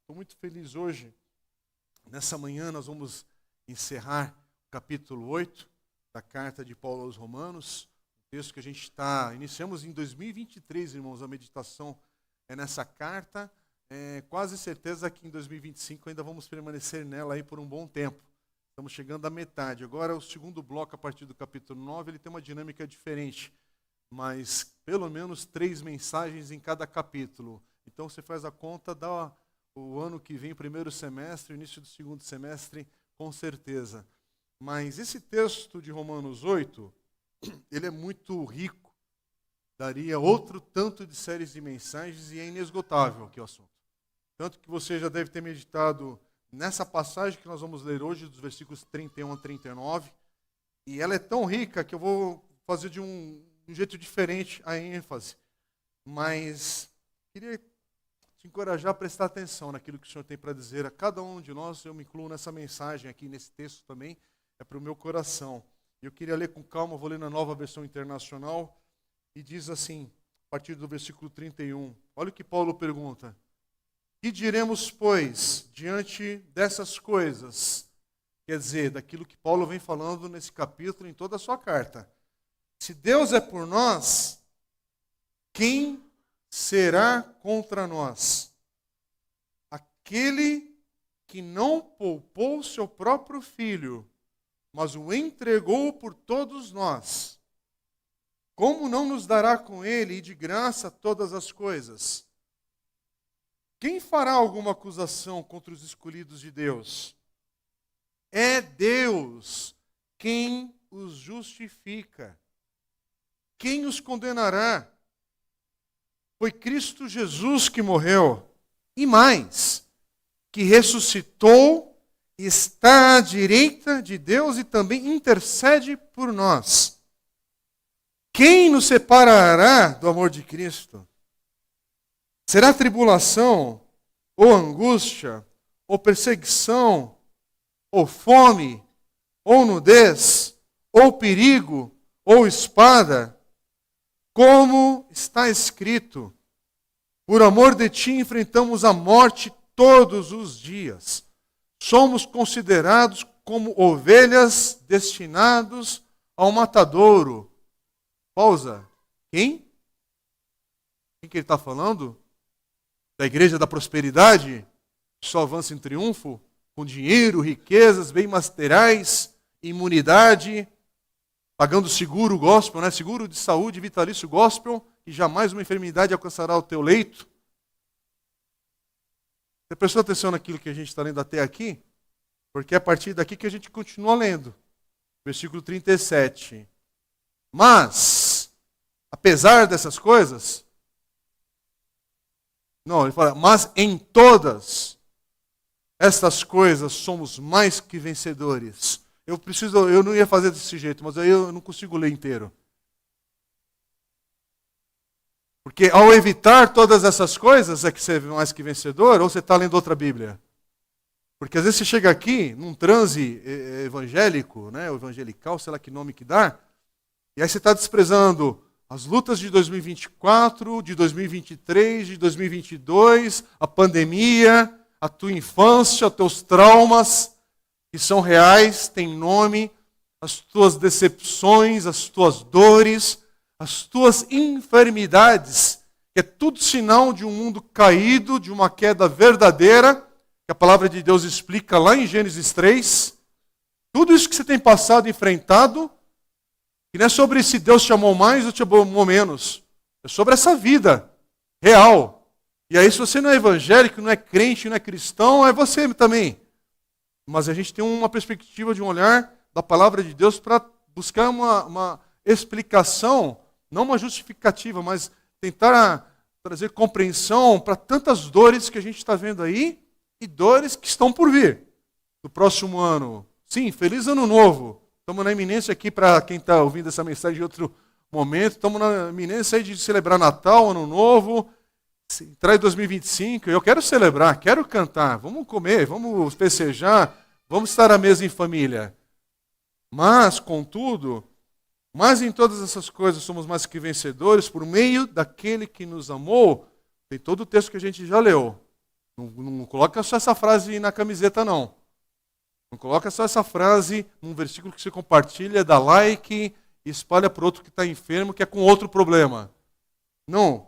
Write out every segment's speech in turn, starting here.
Estou muito feliz hoje. Nessa manhã nós vamos encerrar o capítulo 8 da carta de Paulo aos Romanos. Um texto que a gente iniciamos em 2023, irmãos, a meditação é nessa carta. Quase certeza que em 2025 ainda vamos permanecer nela aí por um bom tempo. Estamos chegando à metade. Agora o segundo bloco, a partir do capítulo 9, ele tem uma dinâmica diferente. Mas pelo menos 3 mensagens em cada capítulo. Então você faz a conta, dá o ano que vem, primeiro semestre, início do segundo semestre, com certeza. Mas esse texto de Romanos 8, ele é muito rico. Daria outro tanto de séries de mensagens e é inesgotável aqui o assunto. Tanto que você já deve ter meditado nessa passagem que nós vamos ler hoje, dos versículos 31 a 39. E ela é tão rica que eu vou fazer de um jeito diferente a ênfase. Mas queria te encorajar a prestar atenção naquilo que o Senhor tem para dizer a cada um de nós. Eu me incluo nessa mensagem aqui, nesse texto também, é para o meu coração. Eu queria ler com calma, vou ler na Nova Versão Internacional, e diz assim, a partir do versículo 31. Olha o que Paulo pergunta. Que diremos, pois, diante dessas coisas? Quer dizer, daquilo que Paulo vem falando nesse capítulo, em toda a sua carta. Se Deus é por nós, quem será contra nós? Aquele que não poupou seu próprio filho, mas o entregou por todos nós. Como não nos dará com ele e de graça todas as coisas? Quem fará alguma acusação contra os escolhidos de Deus? É Deus quem os justifica. Quem os condenará? Foi Cristo Jesus que morreu, e mais, que ressuscitou, está à direita de Deus e também intercede por nós. Quem nos separará do amor de Cristo? Será tribulação, ou angústia, ou perseguição, ou fome, ou nudez, ou perigo, ou espada? Como está escrito, por amor de ti enfrentamos a morte todos os dias. Somos considerados como ovelhas destinados ao matadouro. Pausa. Quem? Quem que ele está falando? Da igreja da prosperidade? Só avança em triunfo? Com dinheiro, riquezas, bens materiais, imunidade, pagando seguro gospel, né? Seguro de saúde vitalício gospel, e jamais uma enfermidade alcançará o teu leito. Você prestou atenção naquilo que a gente está lendo até aqui? Porque é a partir daqui que a gente continua lendo. Versículo 37. Mas, apesar dessas coisas, não, ele fala, mas em todas estas coisas somos mais que vencedores. Eu não ia fazer desse jeito, mas aí eu não consigo ler inteiro. Porque ao evitar todas essas coisas, é que você é mais que vencedor, ou você está lendo outra Bíblia? Porque às vezes você chega aqui, num transe evangélico, né, ou evangelical, sei lá que nome que dá, e aí você está desprezando as lutas de 2024, de 2023, de 2022, a pandemia, a tua infância, os teus traumas, que são reais, têm nome, as tuas decepções, as tuas dores, as tuas enfermidades, que é tudo sinal de um mundo caído, de uma queda verdadeira, que a palavra de Deus explica lá em Gênesis 3. Tudo isso que você tem passado e enfrentado, e não é sobre se Deus te amou mais ou te amou menos, é sobre essa vida real. E aí se você não é evangélico, não é crente, não é cristão, é você também. Mas a gente tem uma perspectiva de um olhar da palavra de Deus para buscar uma explicação, não uma justificativa, mas tentar trazer compreensão para tantas dores que a gente está vendo aí e dores que estão por vir no próximo ano. Sim, feliz ano novo. Estamos na iminência aqui, para quem está ouvindo essa mensagem em outro momento, estamos na iminência aí de celebrar Natal, Ano Novo, entrar em 2025, eu quero celebrar, quero cantar, vamos comer, vamos festejar, vamos estar à mesa em família. Mas, contudo, mas em todas essas coisas somos mais que vencedores por meio daquele que nos amou. Tem todo o texto que a gente já leu. Não coloca só essa frase na camiseta, não. Não coloca só essa frase num versículo que você compartilha, dá like e espalha para outro que está enfermo, que é com outro problema. Não.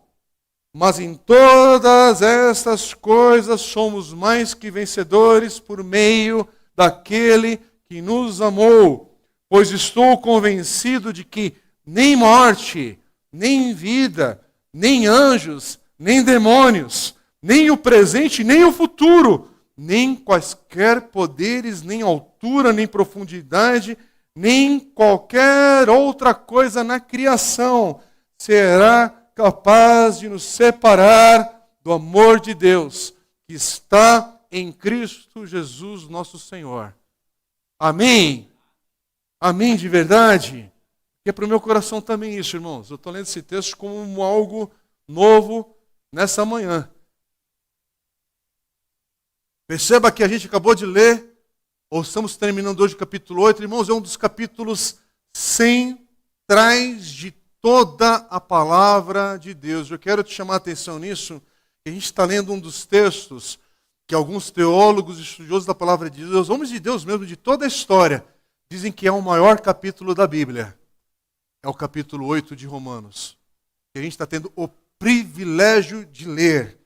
Mas em todas estas coisas somos mais que vencedores por meio daquele que nos amou. Pois estou convencido de que nem morte, nem vida, nem anjos, nem demônios, nem o presente, nem o futuro, nem quaisquer poderes, nem altura, nem profundidade, nem qualquer outra coisa na criação será capaz de nos separar do amor de Deus que está em Cristo Jesus, nosso Senhor. Amém? Amém de verdade? E é para o meu coração também isso, irmãos. Eu estou lendo esse texto como algo novo nessa manhã. Perceba que a gente acabou de ler, ou estamos terminando hoje o capítulo 8, irmãos, é um dos capítulos centrais de toda a palavra de Deus. Eu quero te chamar a atenção nisso. A gente está lendo um dos textos que alguns teólogos, estudiosos da palavra de Deus, homens de Deus mesmo, de toda a história, dizem que é o maior capítulo da Bíblia. É o capítulo 8 de Romanos. Que a gente está tendo o privilégio de ler.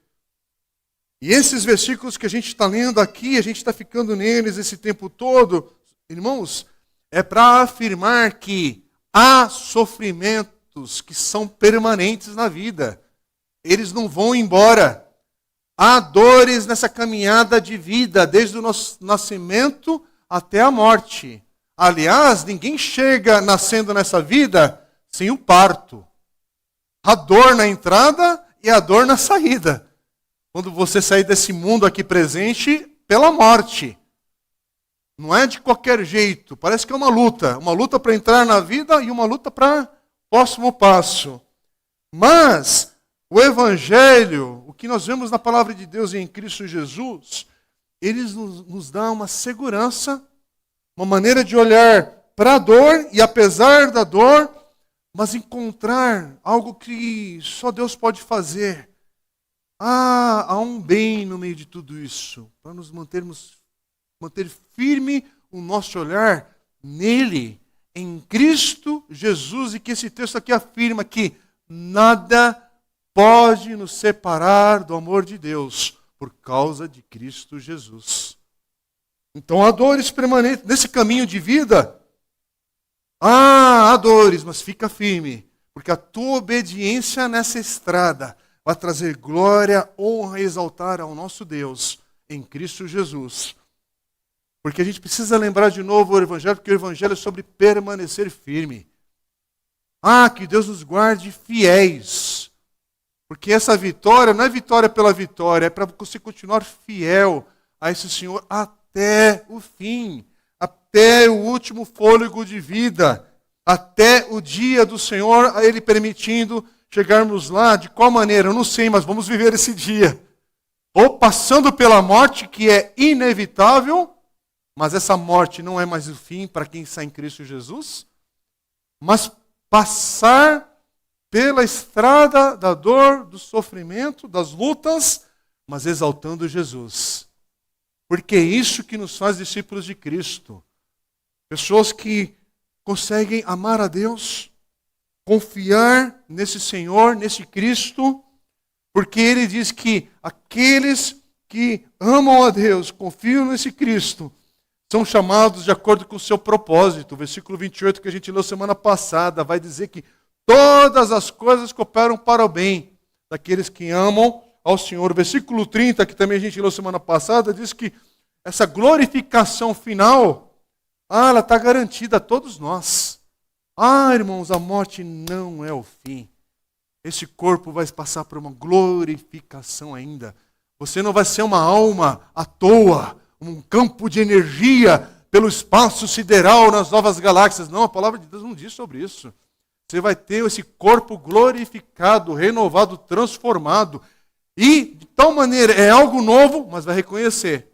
E esses versículos que a gente está lendo aqui, a gente está ficando neles esse tempo todo, irmãos, é para afirmar que há sofrimentos que são permanentes na vida. Eles não vão embora. Há dores nessa caminhada de vida, desde o nosso nascimento até a morte. Aliás, ninguém chega nascendo nessa vida sem o parto. A dor na entrada e a dor na saída. Quando você sair desse mundo aqui presente, pela morte. Não é de qualquer jeito, parece que é uma luta para entrar na vida e uma luta para próximo passo. Mas o Evangelho, o que nós vemos na palavra de Deus em Cristo Jesus, ele nos dá uma segurança, uma maneira de olhar para a dor e apesar da dor, mas encontrar algo que só Deus pode fazer. Há um bem no meio de tudo isso, para nos manter firme o nosso olhar nele, em Cristo Jesus, e que esse texto aqui afirma que nada pode nos separar do amor de Deus por causa de Cristo Jesus. Então há dores permanentes nesse caminho de vida. Há dores, mas fica firme, porque a tua obediência nessa estrada vai trazer glória, honra e exaltar ao nosso Deus em Cristo Jesus. Porque a gente precisa lembrar de novo o Evangelho, porque o Evangelho é sobre permanecer firme. Que Deus nos guarde fiéis. Porque essa vitória não é vitória pela vitória, é para você continuar fiel a esse Senhor até o fim, até o último fôlego de vida, até o dia do Senhor, a Ele permitindo chegarmos lá. De qual maneira? Eu não sei, mas vamos viver esse dia. Ou passando pela morte, que é inevitável, mas essa morte não é mais o fim para quem está em Cristo Jesus, mas passar pela estrada da dor, do sofrimento, das lutas, mas exaltando Jesus. Porque é isso que nos faz discípulos de Cristo. Pessoas que conseguem amar a Deus, confiar nesse Senhor, nesse Cristo, porque Ele diz que aqueles que amam a Deus, confiam nesse Cristo, são chamados de acordo com o seu propósito. O versículo 28 que a gente leu semana passada vai dizer que todas as coisas cooperam para o bem daqueles que amam ao Senhor. O versículo 30, que também a gente leu semana passada, diz que essa glorificação final, ela está garantida a todos nós. Irmãos, a morte não é o fim. Esse corpo vai passar por uma glorificação ainda. Você não vai ser uma alma à toa, um campo de energia pelo espaço sideral nas novas galáxias. Não, a palavra de Deus não diz sobre isso. Você vai ter esse corpo glorificado, renovado, transformado. E, de tal maneira, é algo novo, mas vai reconhecer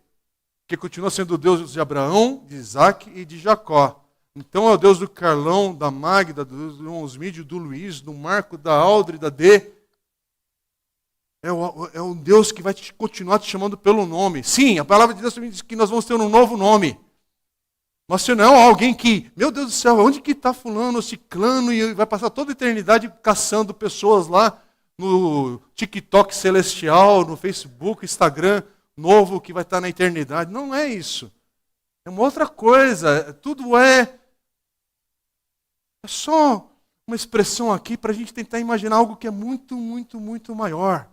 que continua sendo o Deus de Abraão, de Isaac e de Jacó. Então é o Deus do Carlão, da Magda, do Osmídio, do Luiz, do Marco, da Aldre, da D. É um Deus que vai continuar te chamando pelo nome. Sim, a palavra de Deus também diz que nós vamos ter um novo nome. Mas se não é alguém que, meu Deus do céu, onde que está fulano, ciclano, e vai passar toda a eternidade caçando pessoas lá no TikTok celestial, no Facebook, Instagram novo que vai estar na eternidade. Não é isso. É uma outra coisa. Tudo é só uma expressão aqui para a gente tentar imaginar algo que é muito, muito, muito maior.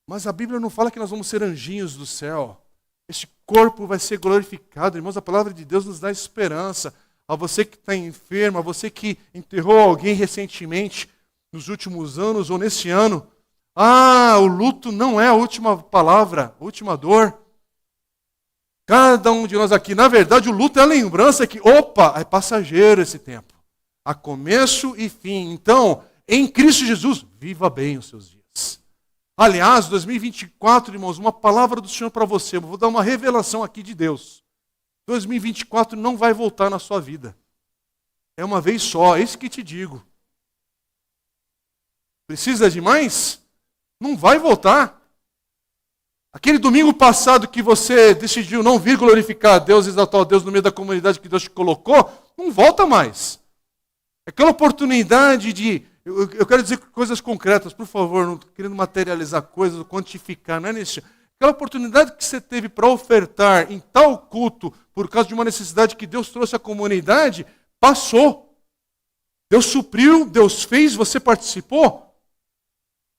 Mas a Bíblia não fala que nós vamos ser anjinhos do céu. Este corpo vai ser glorificado. Irmãos, a palavra de Deus nos dá esperança. A você que está enfermo, a você que enterrou alguém recentemente, nos últimos anos ou nesse ano. O luto não é a última palavra, a última dor. Cada um de nós aqui, na verdade, o luto é a lembrança que, é passageiro esse tempo. Há começo e fim. Então, em Cristo Jesus, viva bem os seus dias. Aliás, 2024, irmãos, uma palavra do Senhor para você. Eu vou dar uma revelação aqui de Deus. 2024 não vai voltar na sua vida. É uma vez só, é isso que te digo. Precisa de mais? Não vai voltar. Aquele domingo passado que você decidiu não vir glorificar a Deus, exaltar a Deus no meio da comunidade que Deus te colocou, não volta mais. Aquela oportunidade de... Eu quero dizer coisas concretas, por favor, não estou querendo materializar coisas, quantificar, não é nisso. Aquela oportunidade que você teve para ofertar em tal culto, por causa de uma necessidade que Deus trouxe à comunidade, passou. Deus supriu, Deus fez, você participou.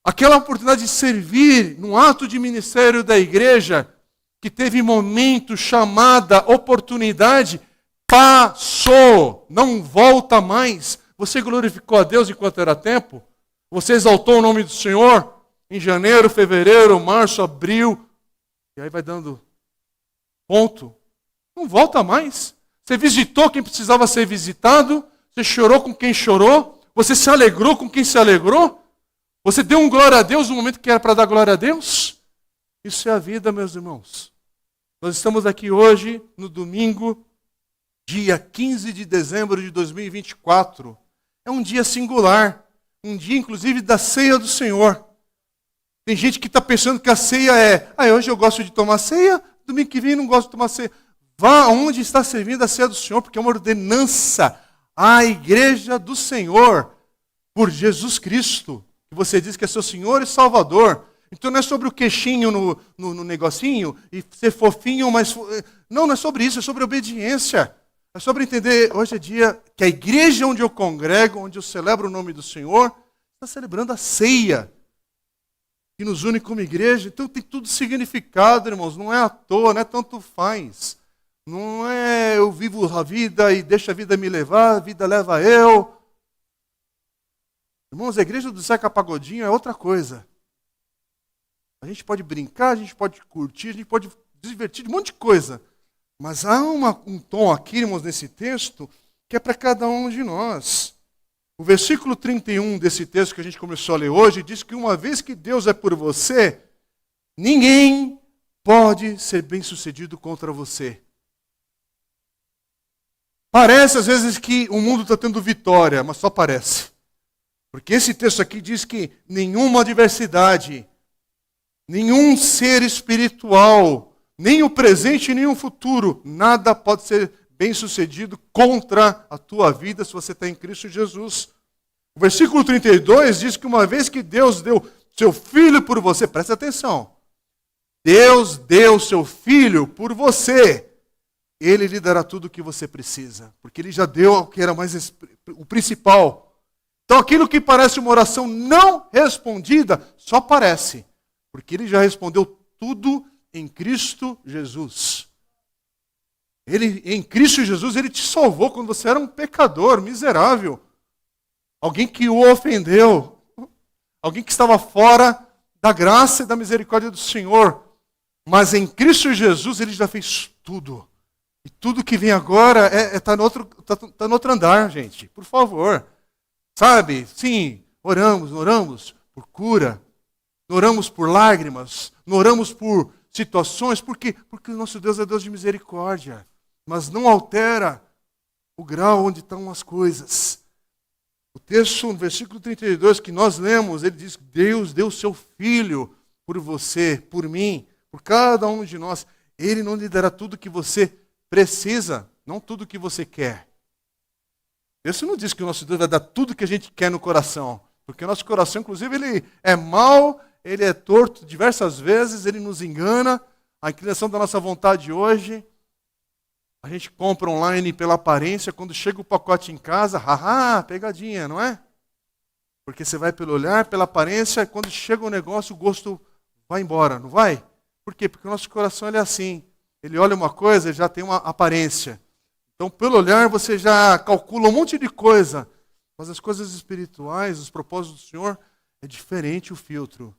Aquela oportunidade de servir num ato de ministério da igreja, que teve momento, chamada, oportunidade, passou, não volta mais. Você glorificou a Deus enquanto era tempo? Você exaltou o nome do Senhor em janeiro, fevereiro, março, abril, e aí vai dando ponto. Não volta mais. Você visitou quem precisava ser visitado, você chorou com quem chorou, você se alegrou com quem se alegrou, você deu um glória a Deus no momento que era para dar glória a Deus. Isso é a vida, meus irmãos. Nós estamos aqui hoje, no domingo, dia 15 de dezembro de 2024. É um dia singular, um dia inclusive da ceia do Senhor. Tem gente que está pensando que a ceia hoje eu gosto de tomar ceia, domingo que vem não gosto de tomar ceia. Vá onde está servindo a ceia do Senhor, porque é uma ordenança à igreja do Senhor, por Jesus Cristo, que você diz que é seu Senhor e Salvador. Então não é sobre o queixinho no negocinho, e ser fofinho, mas... Não é sobre isso, é sobre obediência. É sobre entender, hoje é dia que a igreja onde eu congrego, onde eu celebro o nome do Senhor, está celebrando a ceia, que nos une como igreja. Então tem tudo significado, irmãos, não é à toa, não é tanto faz. Não é eu vivo a vida e deixo a vida me levar, a vida leva eu. Irmãos, a igreja do Zeca Pagodinho é outra coisa. A gente pode brincar, a gente pode curtir, a gente pode se divertir de um monte de coisa. Mas há um tom aqui, irmãos, nesse texto, que é para cada um de nós. O versículo 31 desse texto que a gente começou a ler hoje diz que uma vez que Deus é por você, ninguém pode ser bem-sucedido contra você. Parece às vezes que o mundo está tendo vitória, mas só parece. Porque esse texto aqui diz que nenhuma adversidade, nenhum ser espiritual, nem o presente, nem o futuro, nada pode ser bem-sucedido contra a tua vida se você está em Cristo Jesus. O versículo 32 diz que uma vez que Deus deu seu Filho por você, presta atenção, Deus deu seu Filho por você, Ele lhe dará tudo o que você precisa, porque Ele já deu o que era mais o principal. Então aquilo que parece uma oração não respondida, só parece, porque Ele já respondeu tudo em Cristo Jesus. Em Cristo Jesus, Ele te salvou quando você era um pecador, miserável. Alguém que o ofendeu. Alguém que estava fora da graça e da misericórdia do Senhor. Mas em Cristo Jesus, Ele já fez tudo. E tudo que vem agora está no outro andar, gente. Por favor. Sabe? Sim, oramos por cura. Oramos por lágrimas. Oramos por situações, por quê? Porque o nosso Deus é Deus de misericórdia, mas não altera o grau onde estão as coisas. O texto, no versículo 32 que nós lemos, ele diz que Deus deu o seu Filho por você, por mim, por cada um de nós. Ele não lhe dará tudo que você precisa, não tudo que você quer. Deus não diz que o nosso Deus vai dar tudo que a gente quer no coração, porque o nosso coração, inclusive, ele é mau, ele é torto diversas vezes, ele nos engana. A inclinação da nossa vontade hoje, a gente compra online pela aparência, quando chega o pacote em casa, haha, pegadinha, não é? Porque você vai pelo olhar, pela aparência, quando chega o negócio, o gosto vai embora, não vai? Por quê? Porque o nosso coração ele é assim. Ele olha uma coisa e já tem uma aparência. Então, pelo olhar, você já calcula um monte de coisa. Mas as coisas espirituais, os propósitos do Senhor, é diferente o filtro.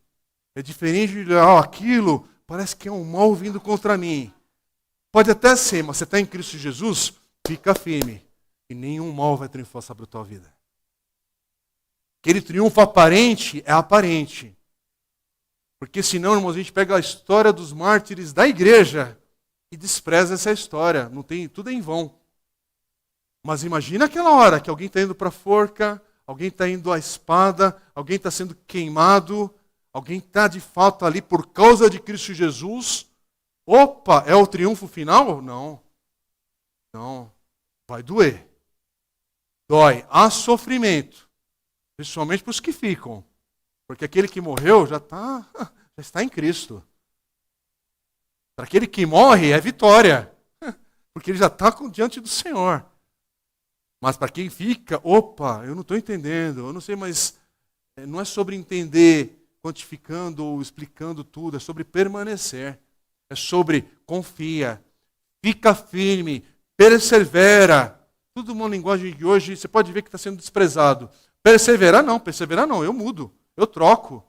É diferente de olhar aquilo, parece que é um mal vindo contra mim. Pode até ser, mas você está em Cristo Jesus, fica firme. E nenhum mal vai triunfar sobre a tua vida. Aquele triunfo aparente é aparente. Porque senão, irmãos, a gente pega a história dos mártires da igreja e despreza essa história. Não tem, tudo é em vão. Mas imagina aquela hora que alguém está indo para a forca, alguém está indo à espada, alguém está sendo queimado, alguém está de fato ali por causa de Cristo Jesus. Opa, é o triunfo final? Não. Não. Vai doer. Dói. Há sofrimento. Principalmente para os que ficam. Porque aquele que morreu já está em Cristo. Para aquele que morre é vitória. Porque ele já está diante do Senhor. Mas para quem fica, opa, eu não estou entendendo, eu não sei, mas não é sobre entender, quantificando ou explicando tudo, é sobre permanecer. É sobre confia, fica firme, persevera. Tudo uma linguagem de hoje, você pode ver que está sendo desprezado. Perseverar não, eu mudo, eu troco,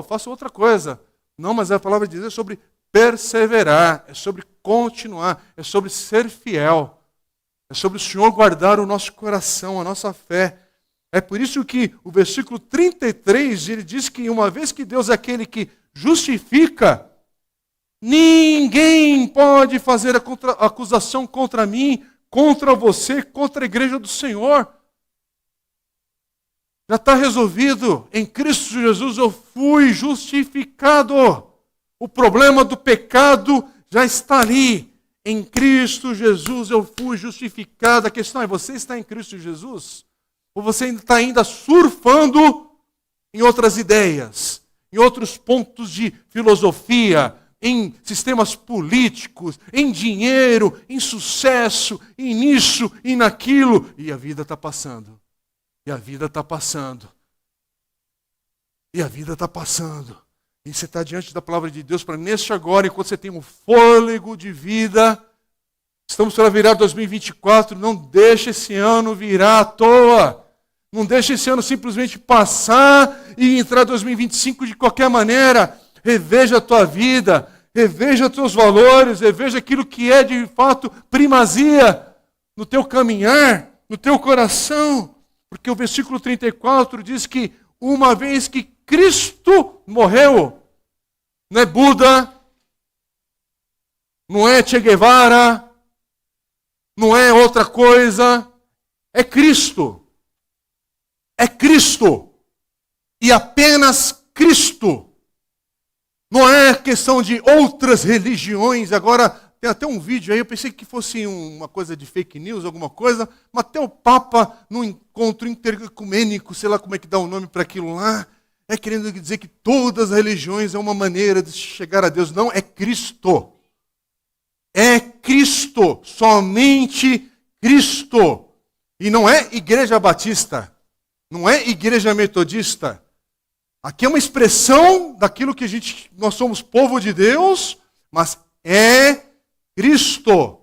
faço outra coisa. Não, mas a palavra diz é sobre perseverar, é sobre continuar, é sobre ser fiel. É sobre o Senhor guardar o nosso coração, a nossa fé. É por isso que o versículo 33, ele diz que uma vez que Deus é aquele que justifica, ninguém pode fazer acusação contra mim, contra você, contra a igreja do Senhor. Já está resolvido. Em Cristo Jesus eu fui justificado. O problema do pecado já está ali. Em Cristo Jesus eu fui justificado. A questão é, você está em Cristo Jesus? Ou você está ainda surfando em outras ideias, em outros pontos de filosofia, em sistemas políticos, em dinheiro, em sucesso, em nisso e naquilo. E a vida está passando. E a vida está passando. E a vida está passando. E você está diante da palavra de Deus para neste agora, enquanto você tem um fôlego de vida, estamos para virar 2024, não deixe esse ano virar à toa. Não deixe esse ano simplesmente passar e entrar 2025 de qualquer maneira. Reveja a tua vida, reveja os teus valores, reveja aquilo que é de fato primazia no teu caminhar, no teu coração. Porque o versículo 34 diz que uma vez que Cristo morreu, não é Buda, não é Che Guevara, não é outra coisa, é Cristo. É Cristo. E apenas Cristo. Não é questão de outras religiões. Agora, tem até um vídeo aí, eu pensei que fosse uma coisa de fake news, alguma coisa, mas até o Papa, num encontro interecumênico, sei lá como é que dá o nome para aquilo lá, é querendo dizer que todas as religiões é uma maneira de chegar a Deus. Não, é Cristo. É Cristo, somente Cristo. E não é igreja batista, não é igreja metodista. Aqui é uma expressão daquilo que nós somos povo de Deus, mas é Cristo.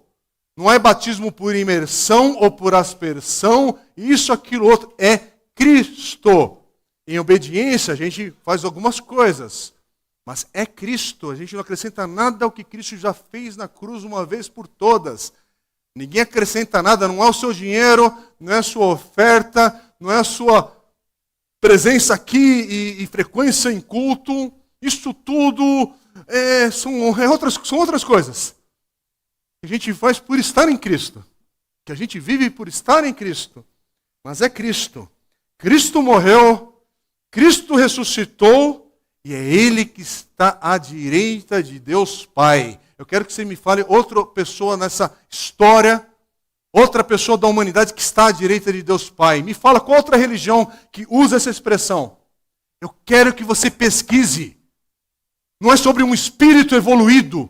Não é batismo por imersão ou por aspersão, isso, aquilo, outro. É Cristo. Em obediência, a gente faz algumas coisas, mas é Cristo. A gente não acrescenta nada ao que Cristo já fez na cruz uma vez por todas. Ninguém acrescenta nada, não é o seu dinheiro, não é a sua oferta, não é a sua presença aqui e frequência em culto. Isso tudo são outras coisas. Que a gente faz por estar em Cristo. Que a gente vive por estar em Cristo. Mas é Cristo. Cristo morreu, Cristo ressuscitou e é Ele que está à direita de Deus Pai. Eu quero que você me fale outra pessoa nessa história, outra pessoa da humanidade que está à direita de Deus Pai. Me fala qual outra religião que usa essa expressão. Eu quero que você pesquise. Não é sobre um espírito evoluído.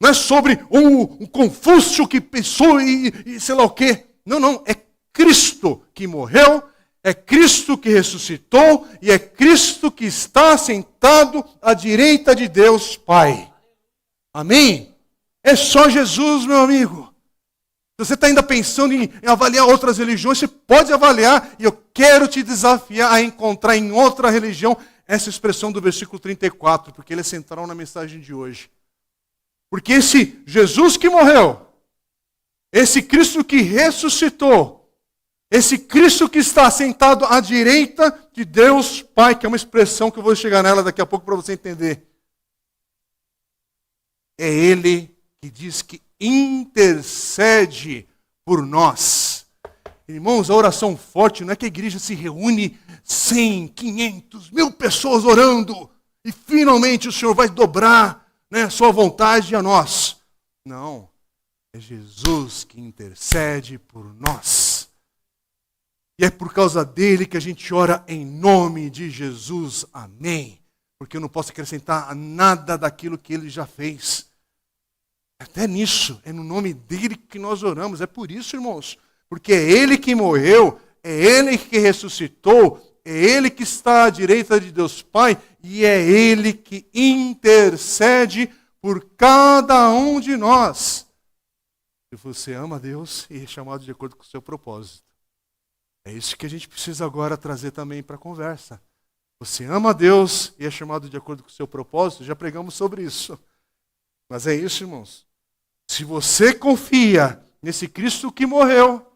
Não é sobre um Confúcio que pensou e sei lá o quê. Não. É Cristo que morreu, é Cristo que ressuscitou e é Cristo que está sentado à direita de Deus Pai. Amém? É só Jesus, meu amigo. Se você está ainda pensando em avaliar outras religiões, você pode avaliar, e eu quero te desafiar a encontrar em outra religião essa expressão do versículo 34, porque ele é central na mensagem de hoje. Porque esse Jesus que morreu, esse Cristo que ressuscitou, esse Cristo que está sentado à direita de Deus Pai, que é uma expressão que eu vou chegar nela daqui a pouco para você entender. É Ele que diz que intercede por nós. Irmãos, a oração forte não é que a igreja se reúne 100, 500, 1000 pessoas orando e finalmente o Senhor vai dobrar, né, sua vontade a nós. Não, é Jesus que intercede por nós. E é por causa dele que a gente ora em nome de Jesus. Amém. Porque eu não posso acrescentar nada daquilo que ele já fez. Até nisso, é no nome dele que nós oramos. É por isso, irmãos. Porque é ele que morreu, é ele que ressuscitou, é ele que está à direita de Deus Pai e é ele que intercede por cada um de nós. Se você ama Deus e é chamado de acordo com o seu propósito. É isso que a gente precisa agora trazer também para a conversa. Você ama Deus e é chamado de acordo com o seu propósito? Já pregamos sobre isso. Mas é isso, irmãos. Se você confia nesse Cristo que morreu,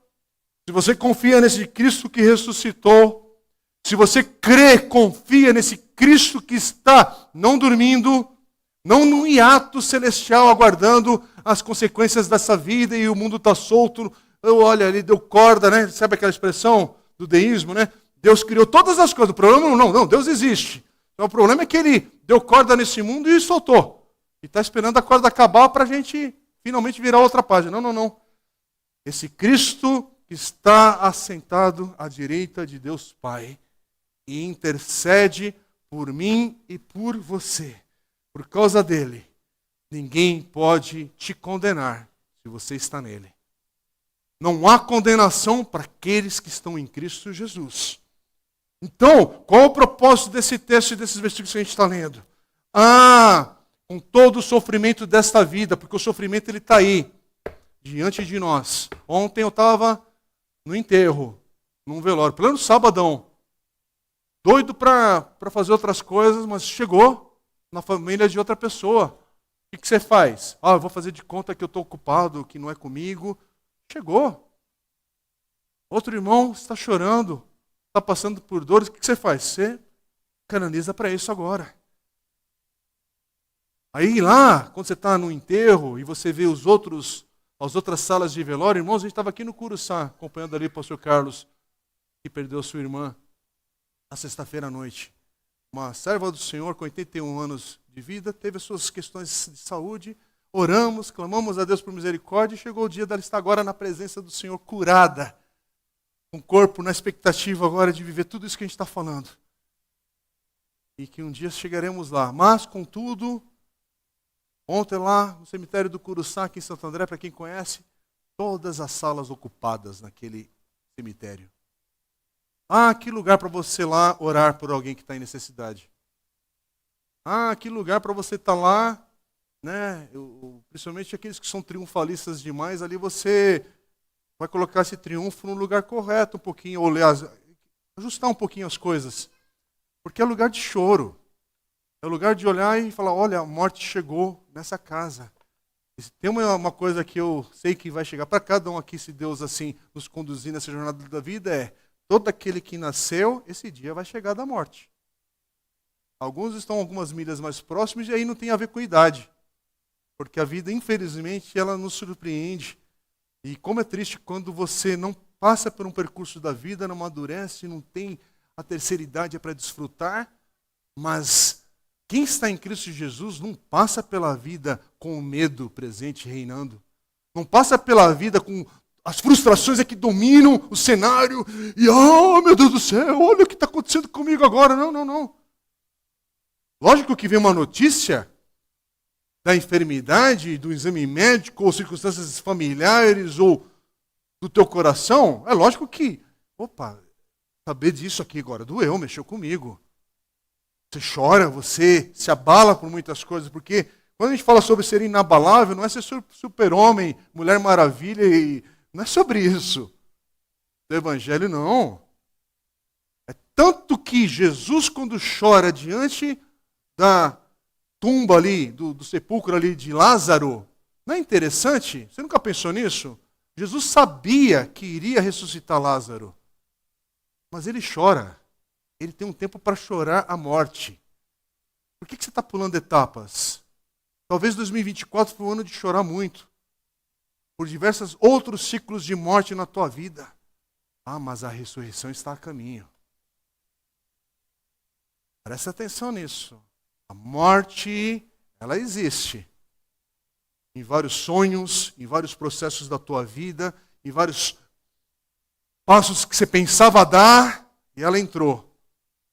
se você confia nesse Cristo que ressuscitou, se você crê, confia nesse Cristo que está não dormindo, não num hiato celestial aguardando as consequências dessa vida e o mundo está solto, olha, ele deu corda, né? Sabe aquela expressão do deísmo, né? Deus criou todas as coisas. O problema não, Deus existe. Então, o problema é que ele deu corda nesse mundo e soltou. E está esperando a corda acabar para a gente finalmente virar outra página. Não. Esse Cristo que está assentado à direita de Deus Pai e intercede por mim e por você. Por causa dele, ninguém pode te condenar se você está nele. Não há condenação para aqueles que estão em Cristo Jesus. Então, qual é o propósito desse texto e desses versículos que a gente está lendo? Com todo o sofrimento desta vida, porque o sofrimento ele está aí, diante de nós. Ontem eu estava no enterro, num velório, pleno sabadão, doido para fazer outras coisas, mas chegou na família de outra pessoa. O que você faz? Eu vou fazer de conta que eu estou ocupado, que não é comigo. Chegou. Outro irmão está chorando, está passando por dores. O que você faz? Você canoniza para isso agora. Aí lá, quando você está no enterro e você vê as outras salas de velório, irmãos, a gente estava aqui no Curuçá, acompanhando ali o pastor Carlos, que perdeu sua irmã na sexta-feira à noite. Uma serva do Senhor com 81 anos de vida, teve as suas questões de saúde. Oramos, clamamos a Deus por misericórdia e chegou o dia dela estar agora na presença do Senhor, curada, com o corpo na expectativa agora de viver tudo isso que a gente está falando. E que um dia chegaremos lá. Mas, contudo, ontem lá no cemitério do Curuçá, aqui em Santo André, para quem conhece, todas as salas ocupadas naquele cemitério. Que lugar para você lá orar por alguém que está em necessidade. Que lugar para você estar lá, né? Principalmente aqueles que são triunfalistas demais, ali você vai colocar esse triunfo no lugar correto um pouquinho, ou ajustar um pouquinho as coisas. Porque é lugar de choro. É lugar de olhar e falar, olha, a morte chegou nessa casa. E tem uma coisa que eu sei que vai chegar para cada um aqui, se Deus assim nos conduzir nessa jornada da vida, todo aquele que nasceu, esse dia vai chegar da morte. Alguns estão algumas milhas mais próximos e aí não tem a ver com idade. Porque a vida, infelizmente, ela nos surpreende. E como é triste quando você não passa por um percurso da vida, não amadurece, não tem a terceira idade para desfrutar, mas quem está em Cristo Jesus não passa pela vida com o medo presente reinando. Não passa pela vida com as frustrações que dominam o cenário e, oh meu Deus do céu, olha o que está acontecendo comigo agora. Não, não, não. Lógico que vem uma notícia da enfermidade, do exame médico, ou circunstâncias familiares, ou do teu coração, é lógico que, opa, saber disso aqui agora doeu, mexeu comigo. Você chora, você se abala por muitas coisas, porque quando a gente fala sobre ser inabalável, não é ser super-homem, mulher maravilha, não é sobre isso. Do evangelho, não. É tanto que Jesus, quando chora diante da tumba ali, do sepulcro ali de Lázaro, não é interessante? Você nunca pensou nisso? Jesus sabia que iria ressuscitar Lázaro, mas ele chora. Ele tem um tempo para chorar a morte. Por que você está pulando etapas? Talvez 2024 foi um ano de chorar muito, por diversos outros ciclos de morte na tua vida. Ah, mas a ressurreição está a caminho. Presta atenção nisso. A morte, ela existe. Em vários sonhos, em vários processos da tua vida, em vários passos que você pensava dar, e ela entrou.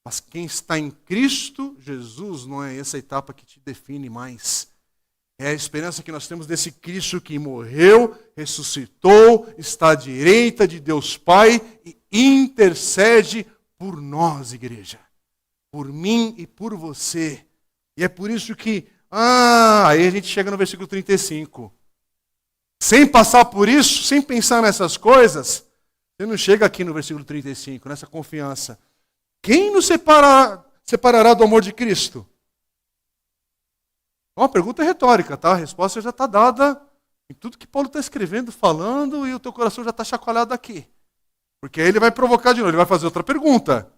Mas quem está em Cristo Jesus não é essa etapa que te define mais. É a esperança que nós temos desse Cristo que morreu, ressuscitou, está à direita de Deus Pai e intercede por nós, igreja. Por mim e por você. E é por isso que, aí a gente chega no versículo 35. Sem passar por isso, sem pensar nessas coisas, você não chega aqui no versículo 35, nessa confiança. Quem nos separará do amor de Cristo? É uma pergunta retórica, tá? A resposta já está dada em tudo que Paulo está escrevendo, falando, e o teu coração já está chacoalhado aqui. Porque aí ele vai provocar de novo, ele vai fazer outra pergunta.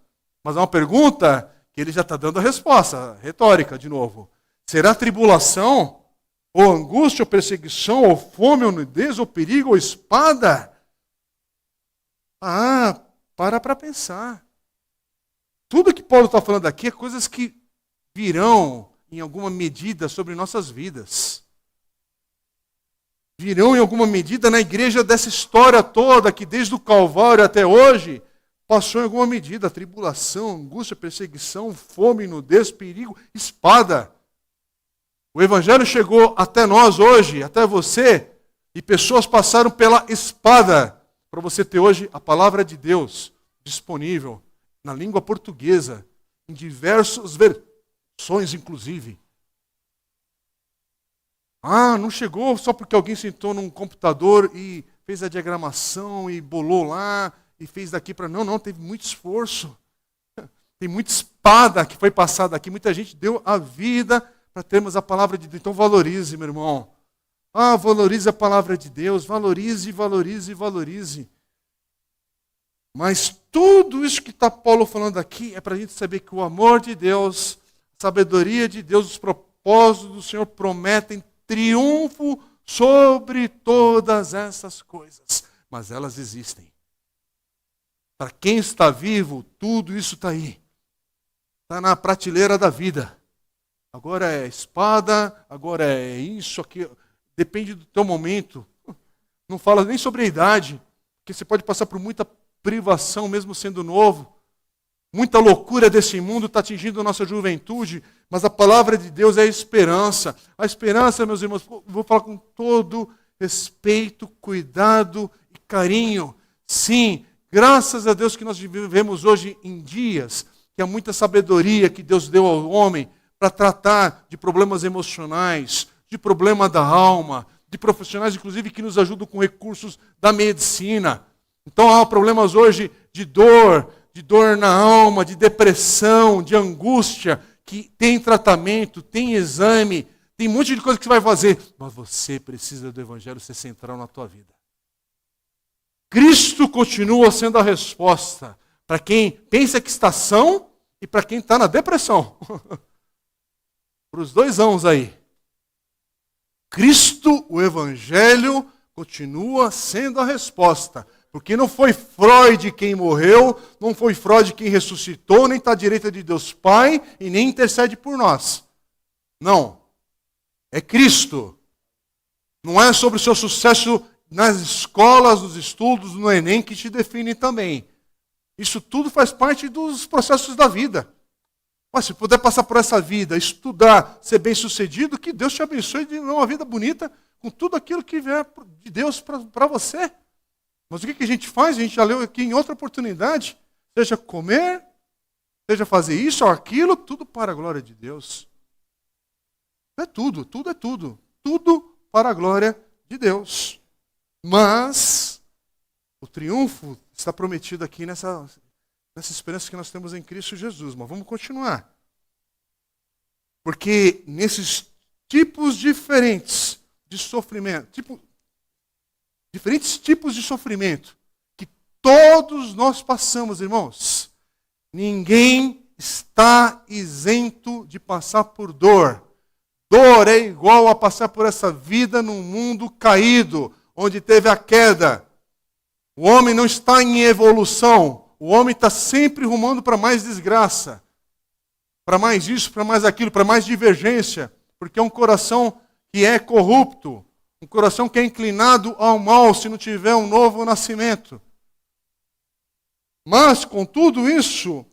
Mas é uma pergunta que ele já está dando a resposta, retórica de novo. Será tribulação, ou angústia, ou perseguição, ou fome, ou nudez, ou perigo, ou espada? Para pensar. Tudo que Paulo está falando aqui é coisas que virão em alguma medida sobre nossas vidas. Virão em alguma medida na igreja dessa história toda, que desde o Calvário até hoje, passou em alguma medida. Tribulação, angústia, perseguição, fome, nudez, perigo, espada. O Evangelho chegou até nós hoje, até você, e pessoas passaram pela espada, para você ter hoje a palavra de Deus disponível na língua portuguesa, em diversas versões, inclusive. Não chegou só porque alguém sentou num computador e fez a diagramação e bolou lá e fez daqui para... Não, teve muito esforço. Tem muita espada que foi passada aqui. Muita gente deu a vida para termos a palavra de Deus. Então valorize, meu irmão. Valorize a palavra de Deus. Valorize, valorize, valorize. Mas tudo isso que está Paulo falando aqui é para a gente saber que o amor de Deus, a sabedoria de Deus, os propósitos do Senhor prometem triunfo sobre todas essas coisas. Mas elas existem. Para quem está vivo, tudo isso está aí. Está na prateleira da vida. Agora é espada, agora é isso, aqui. Depende do teu momento. Não fala nem sobre a idade, porque você pode passar por muita privação, mesmo sendo novo. Muita loucura desse mundo está atingindo a nossa juventude, mas a palavra de Deus é a esperança. A esperança, meus irmãos, vou falar com todo respeito, cuidado e carinho. Sim, graças a Deus que nós vivemos hoje em dias, que há muita sabedoria que Deus deu ao homem para tratar de problemas emocionais, de problema da alma, de profissionais, inclusive, que nos ajudam com recursos da medicina. Então há problemas hoje de dor na alma, de depressão, de angústia, que tem tratamento, tem exame, tem um monte de coisa que você vai fazer. Mas você precisa do Evangelho ser central na tua vida. Cristo continua sendo a resposta para quem pensa que está são e para quem está na depressão. Para os dois ãos aí. Cristo, o Evangelho, continua sendo a resposta Porque não foi Freud quem morreu, não foi Freud quem ressuscitou, nem está à direita de Deus Pai e nem intercede por nós. Não. É Cristo. Não é sobre o seu sucesso nas escolas, nos estudos, no Enem que te define também. Isso tudo faz parte dos processos da vida. Mas se puder passar por essa vida, estudar, ser bem-sucedido, que Deus te abençoe de uma vida bonita com tudo aquilo que vier de Deus para você. Mas o que a gente faz? A gente já leu aqui em outra oportunidade. Seja comer, seja fazer isso ou aquilo, tudo para a glória de Deus. É tudo, tudo é tudo. Tudo para a glória de Deus. Mas o triunfo está prometido aqui nessa esperança que nós temos em Cristo Jesus. Mas vamos continuar. Porque nesses tipos diferentes de sofrimento, diferentes tipos de sofrimento que todos nós passamos, irmãos, ninguém está isento de passar por dor. Dor é igual a passar por essa vida num mundo caído, onde teve a queda. O homem não está em evolução. O homem está sempre rumando para mais desgraça. Para mais isso, para mais aquilo, para mais divergência. Porque é um coração que é corrupto. Um coração que é inclinado ao mal se não tiver um novo nascimento. Mas, com tudo isso,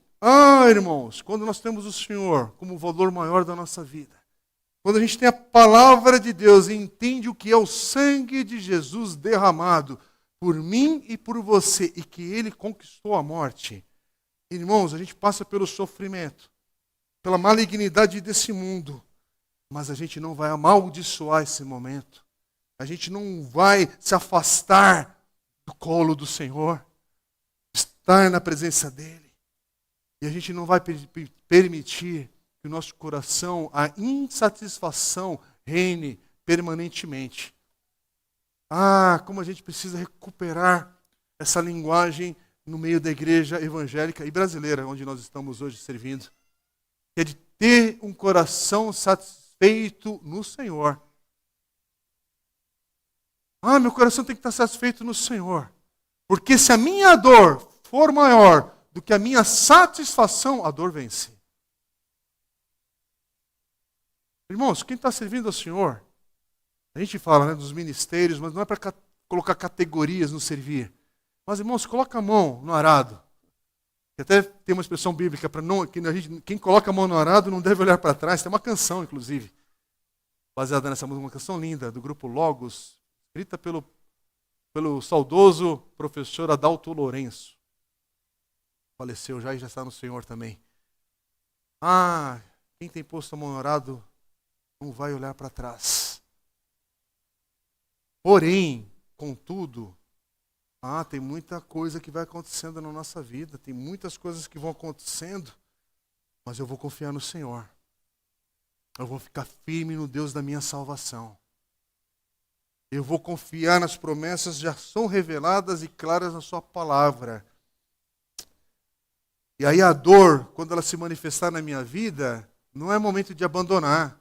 irmãos, quando nós temos o Senhor como o valor maior da nossa vida, quando a gente tem a palavra de Deus e entende o que é o sangue de Jesus derramado por mim e por você, e que Ele conquistou a morte, irmãos, a gente passa pelo sofrimento, pela malignidade desse mundo, mas a gente não vai amaldiçoar esse momento. A gente não vai se afastar do colo do Senhor, estar na presença dEle. E a gente não vai permitir que o nosso coração, a insatisfação, reine permanentemente. Como a gente precisa recuperar essa linguagem no meio da igreja evangélica e brasileira, onde nós estamos hoje servindo. Que é de ter um coração satisfeito no Senhor. Meu coração tem que estar satisfeito no Senhor. Porque se a minha dor for maior do que a minha satisfação, a dor vence. Irmãos, quem está servindo ao Senhor, a gente fala dos ministérios, mas não é para colocar categorias no servir. Mas, irmãos, coloca a mão no arado. Até tem uma expressão bíblica para não, quem coloca a mão no arado não deve olhar para trás. Tem uma canção, inclusive, baseada nessa música, uma canção linda do grupo Logos, escrita pelo saudoso professor Adalto Lourenço. Faleceu já e já está no Senhor também. Quem tem posto a mão no arado não vai olhar para trás. Porém, contudo, tem muita coisa que vai acontecendo na nossa vida, tem muitas coisas que vão acontecendo, mas eu vou confiar no Senhor. Eu vou ficar firme no Deus da minha salvação. Eu vou confiar nas promessas que já são reveladas e claras na sua palavra. E aí a dor, quando ela se manifestar na minha vida, não é momento de abandonar.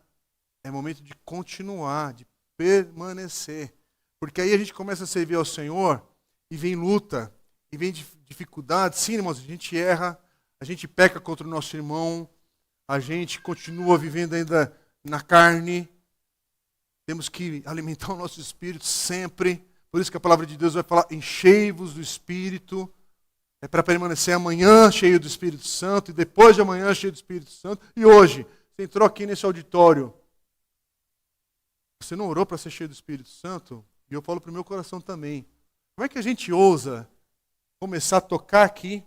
É momento de continuar, de permanecer. Porque aí a gente começa a servir ao Senhor e vem luta, e vem dificuldade. Sim, irmãos, a gente erra, a gente peca contra o nosso irmão, a gente continua vivendo ainda na carne. Temos que alimentar o nosso espírito sempre. Por isso que a palavra de Deus vai falar, enchei-vos do Espírito. É para permanecer amanhã cheio do Espírito Santo, e depois de amanhã cheio do Espírito Santo. E hoje, você entrou aqui nesse auditório, você não orou para ser cheio do Espírito Santo? E eu falo para o meu coração também. Como é que a gente ousa começar a tocar aqui,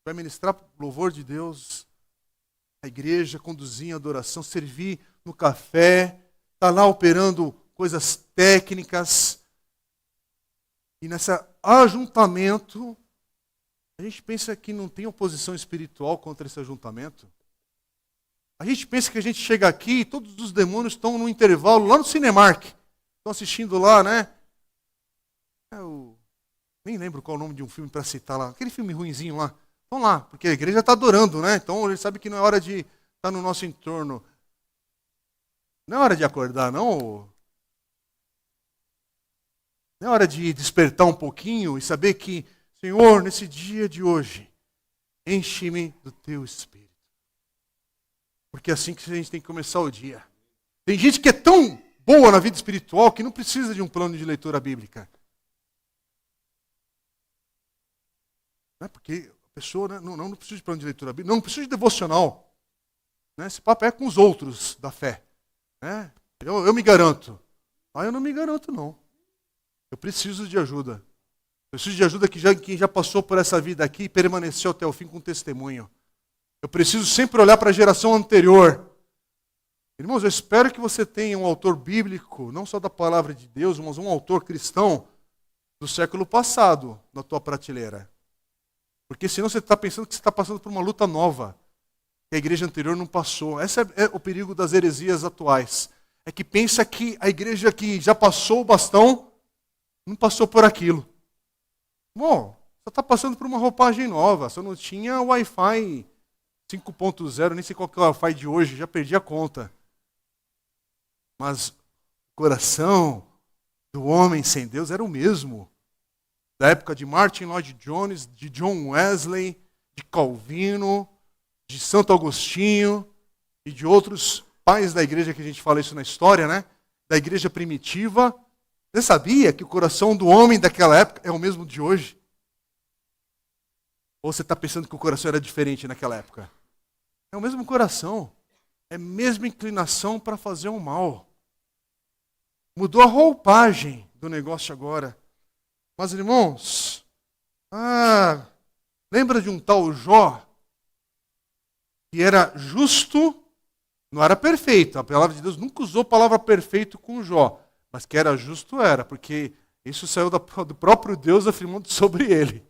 vai ministrar o louvor de Deus, a igreja, conduzir a adoração, servir no café, está lá operando coisas técnicas, e nesse ajuntamento, a gente pensa que não tem oposição espiritual contra esse ajuntamento. A gente pensa que a gente chega aqui e todos os demônios estão no intervalo, lá no Cinemark. Estão assistindo lá, né? Nem lembro qual é o nome de um filme para citar lá. Aquele filme ruinzinho lá. Vão lá, porque a igreja está adorando, né? Então ele sabe que não é hora de estar no nosso entorno. Não é hora de acordar, não. Não é hora de despertar um pouquinho e saber que, Senhor, nesse dia de hoje, enche-me do teu Espírito. Porque é assim que a gente tem que começar o dia. Tem gente que é tão boa na vida espiritual que não precisa de um plano de leitura bíblica. Não é porque a pessoa não precisa de plano de leitura bíblica, não precisa de devocional. Esse papo é com os outros da fé. Eu me garanto. Eu não me garanto, não. Eu preciso de ajuda. Eu preciso de ajuda quem já passou por essa vida aqui e permaneceu até o fim com testemunho. Eu preciso sempre olhar para a geração anterior. Irmãos, eu espero que você tenha um autor bíblico, não só da palavra de Deus, mas um autor cristão do século passado na tua prateleira. Porque senão você está pensando que você está passando por uma luta nova, que a igreja anterior não passou. Esse é o perigo das heresias atuais. É que pensa que a igreja que já passou o bastão não passou por aquilo. Bom, você está passando por uma roupagem nova. Só não tinha Wi-Fi 5.0, nem sei qual que é o Wi-Fi de hoje, já perdi a conta. Mas o coração do homem sem Deus era o mesmo. Da época de Martin Lloyd Jones, de John Wesley, de Calvino, de Santo Agostinho e de outros pais da igreja que a gente fala isso na história, né? Da igreja primitiva. Você sabia que o coração do homem daquela época é o mesmo de hoje? Ou você está pensando que o coração era diferente naquela época? É o mesmo coração. É a mesma inclinação para fazer o mal. Mudou a roupagem do negócio agora. Mas, irmãos, lembra de um tal Jó? Que era justo, não era perfeito. A palavra de Deus nunca usou a palavra perfeito com Jó. Mas que era justo, era, porque isso saiu do próprio Deus afirmando sobre ele.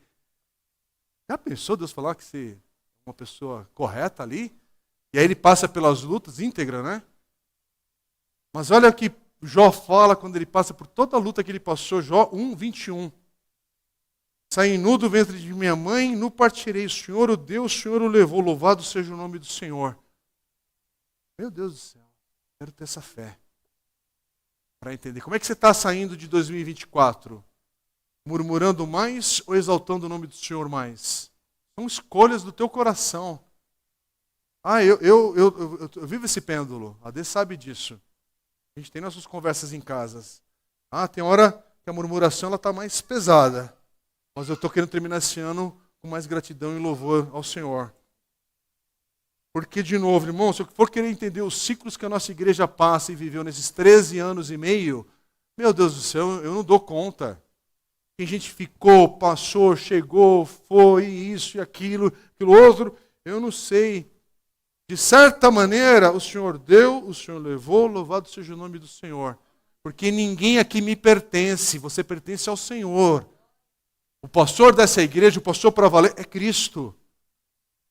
Já pensou Deus falar que você é uma pessoa correta ali? E aí ele passa pelas lutas íntegra, né? Mas olha o que Jó fala quando ele passa por toda a luta que ele passou, Jó 1:21. Saí nu do ventre de minha mãe, nu partirei. O Senhor o deu, o Senhor o levou. Louvado seja o nome do Senhor. Meu Deus do céu, quero ter essa fé. Para entender. Como é que você está saindo de 2024? Murmurando mais ou exaltando o nome do Senhor mais? São escolhas do teu coração. Eu vivo esse pêndulo. A Dê sabe disso. A gente tem nossas conversas em casas. Tem hora que a murmuração está mais pesada. Mas eu estou querendo terminar esse ano com mais gratidão e louvor ao Senhor. Porque, de novo, irmão, se eu for querer entender os ciclos que a nossa igreja passa e viveu nesses 13 anos e meio, meu Deus do céu, eu não dou conta. Tem gente que ficou, passou, chegou, foi, isso e aquilo outro, eu não sei. De certa maneira, o Senhor deu, o Senhor levou, louvado seja o nome do Senhor. Porque ninguém aqui me pertence, você pertence ao Senhor. O pastor dessa igreja, o pastor para valer, é Cristo.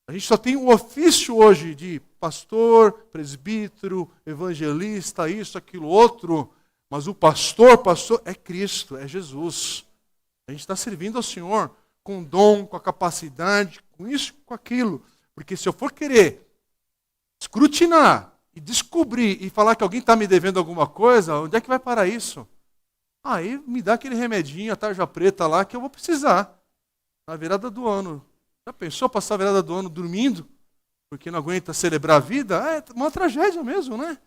A gente só tem o ofício hoje de pastor, presbítero, evangelista, isso, aquilo, outro. Mas o pastor é Cristo, é Jesus. A gente está servindo ao Senhor com dom, com a capacidade, com isso, com aquilo. Porque se eu for querer escrutinar e descobrir e falar que alguém está me devendo alguma coisa, onde é que vai parar isso? Aí me dá aquele remedinho, a tarja preta lá, que eu vou precisar na virada do ano. Já pensou passar a virada do ano dormindo? Porque não aguenta celebrar a vida? É uma tragédia mesmo, né?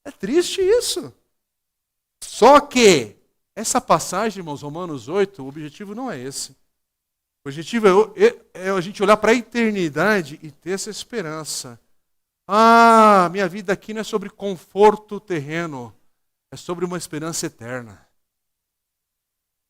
É triste isso. Só que essa passagem, irmãos, Romanos 8, o objetivo não é esse. O objetivo é a gente olhar para a eternidade e ter essa esperança. Minha vida aqui não é sobre conforto terreno, é sobre uma esperança eterna.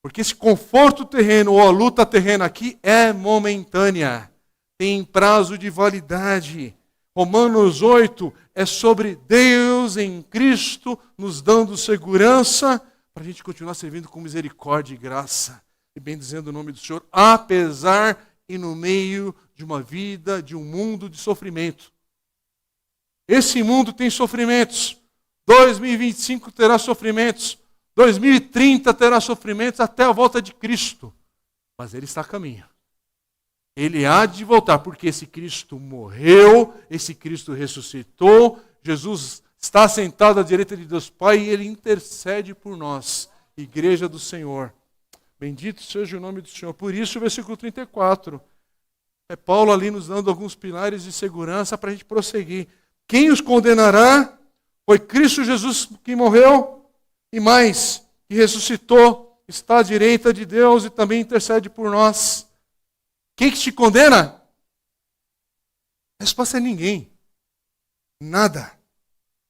Porque esse conforto terreno ou a luta terrena aqui é momentânea. Tem prazo de validade. Romanos 8 é sobre Deus em Cristo nos dando segurança para a gente continuar servindo com misericórdia e graça. E bendizendo o nome do Senhor, apesar e no meio de uma vida, de um mundo de sofrimento. Esse mundo tem sofrimentos. 2025 terá sofrimentos. 2030 terá sofrimentos até a volta de Cristo. Mas Ele está a caminho. Ele há de voltar, porque esse Cristo morreu, esse Cristo ressuscitou, Jesus está sentado à direita de Deus Pai e Ele intercede por nós, Igreja do Senhor. Bendito seja o nome do Senhor. Por isso o versículo 34. É Paulo ali nos dando alguns pilares de segurança para a gente prosseguir. Quem os condenará? Foi Cristo Jesus que morreu e mais, que ressuscitou, está à direita de Deus e também intercede por nós. Quem que te condena? A resposta é ninguém. Nada.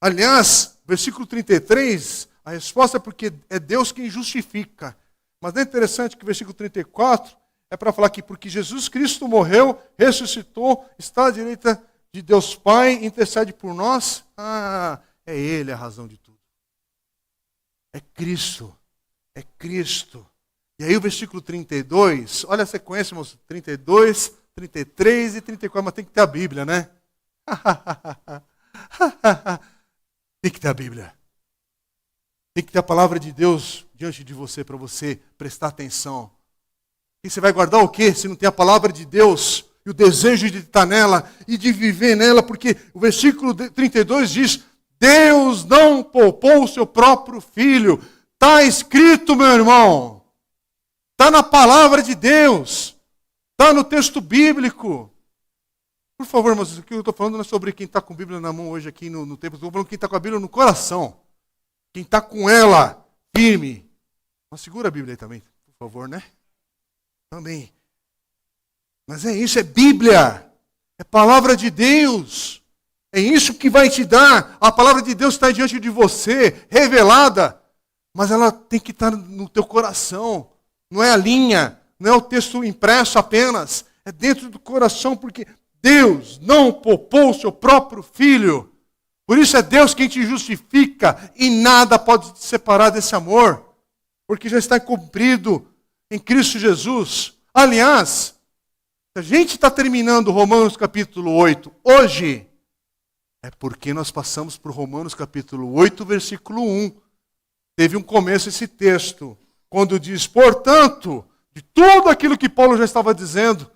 Aliás, versículo 33, a resposta é porque é Deus quem justifica. Mas não é interessante que o versículo 34 é para falar que porque Jesus Cristo morreu, ressuscitou, está à direita de Deus Pai, intercede por nós. É Ele a razão de tudo. É Cristo. É Cristo. E aí o versículo 32, olha a sequência, irmãos, 32, 33 e 34, mas tem que ter a Bíblia, né? Tem que ter a Bíblia. Tem que ter a palavra de Deus diante de você, para você prestar atenção. E você vai guardar o quê se não tem a palavra de Deus e o desejo de estar nela e de viver nela? Porque o versículo 32 diz, Deus não poupou o seu próprio filho. Está escrito, meu irmão. Está na palavra de Deus. Está no texto bíblico. Por favor, irmãos, o que eu estou falando não é sobre quem está com a Bíblia na mão hoje aqui no templo. Estou falando quem está com a Bíblia no coração. Quem está com ela firme. Mas segura a Bíblia aí também, por favor, né? Também. Mas é isso, é Bíblia. É palavra de Deus. É isso que vai te dar. A palavra de Deus está diante de você, revelada. Mas ela tem que estar no teu coração. Não é a linha, não é o texto impresso apenas. É dentro do coração, porque Deus não poupou o seu próprio filho. Por isso é Deus quem te justifica e nada pode te separar desse amor. Porque já está cumprido em Cristo Jesus. Aliás, se a gente está terminando Romanos capítulo 8 hoje, é porque nós passamos por Romanos capítulo 8, versículo 1. Teve um começo esse texto, quando diz, portanto, de tudo aquilo que Paulo já estava dizendo,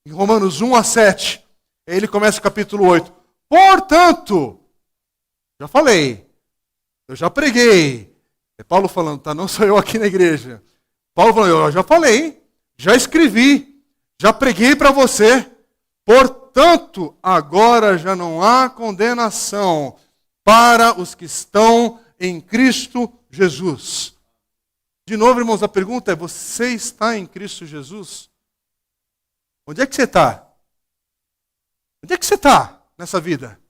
em Romanos 1 a 7, aí ele começa o capítulo 8. Portanto, já falei, eu já preguei. É Paulo falando, tá? Não sou eu aqui na igreja. Paulo falando, eu já falei, já escrevi, já preguei para você. Portanto, agora já não há condenação para os que estão em Cristo Jesus. De novo, irmãos, a pergunta é, você está em Cristo Jesus? Onde é que você está? Onde é que você está nessa vida?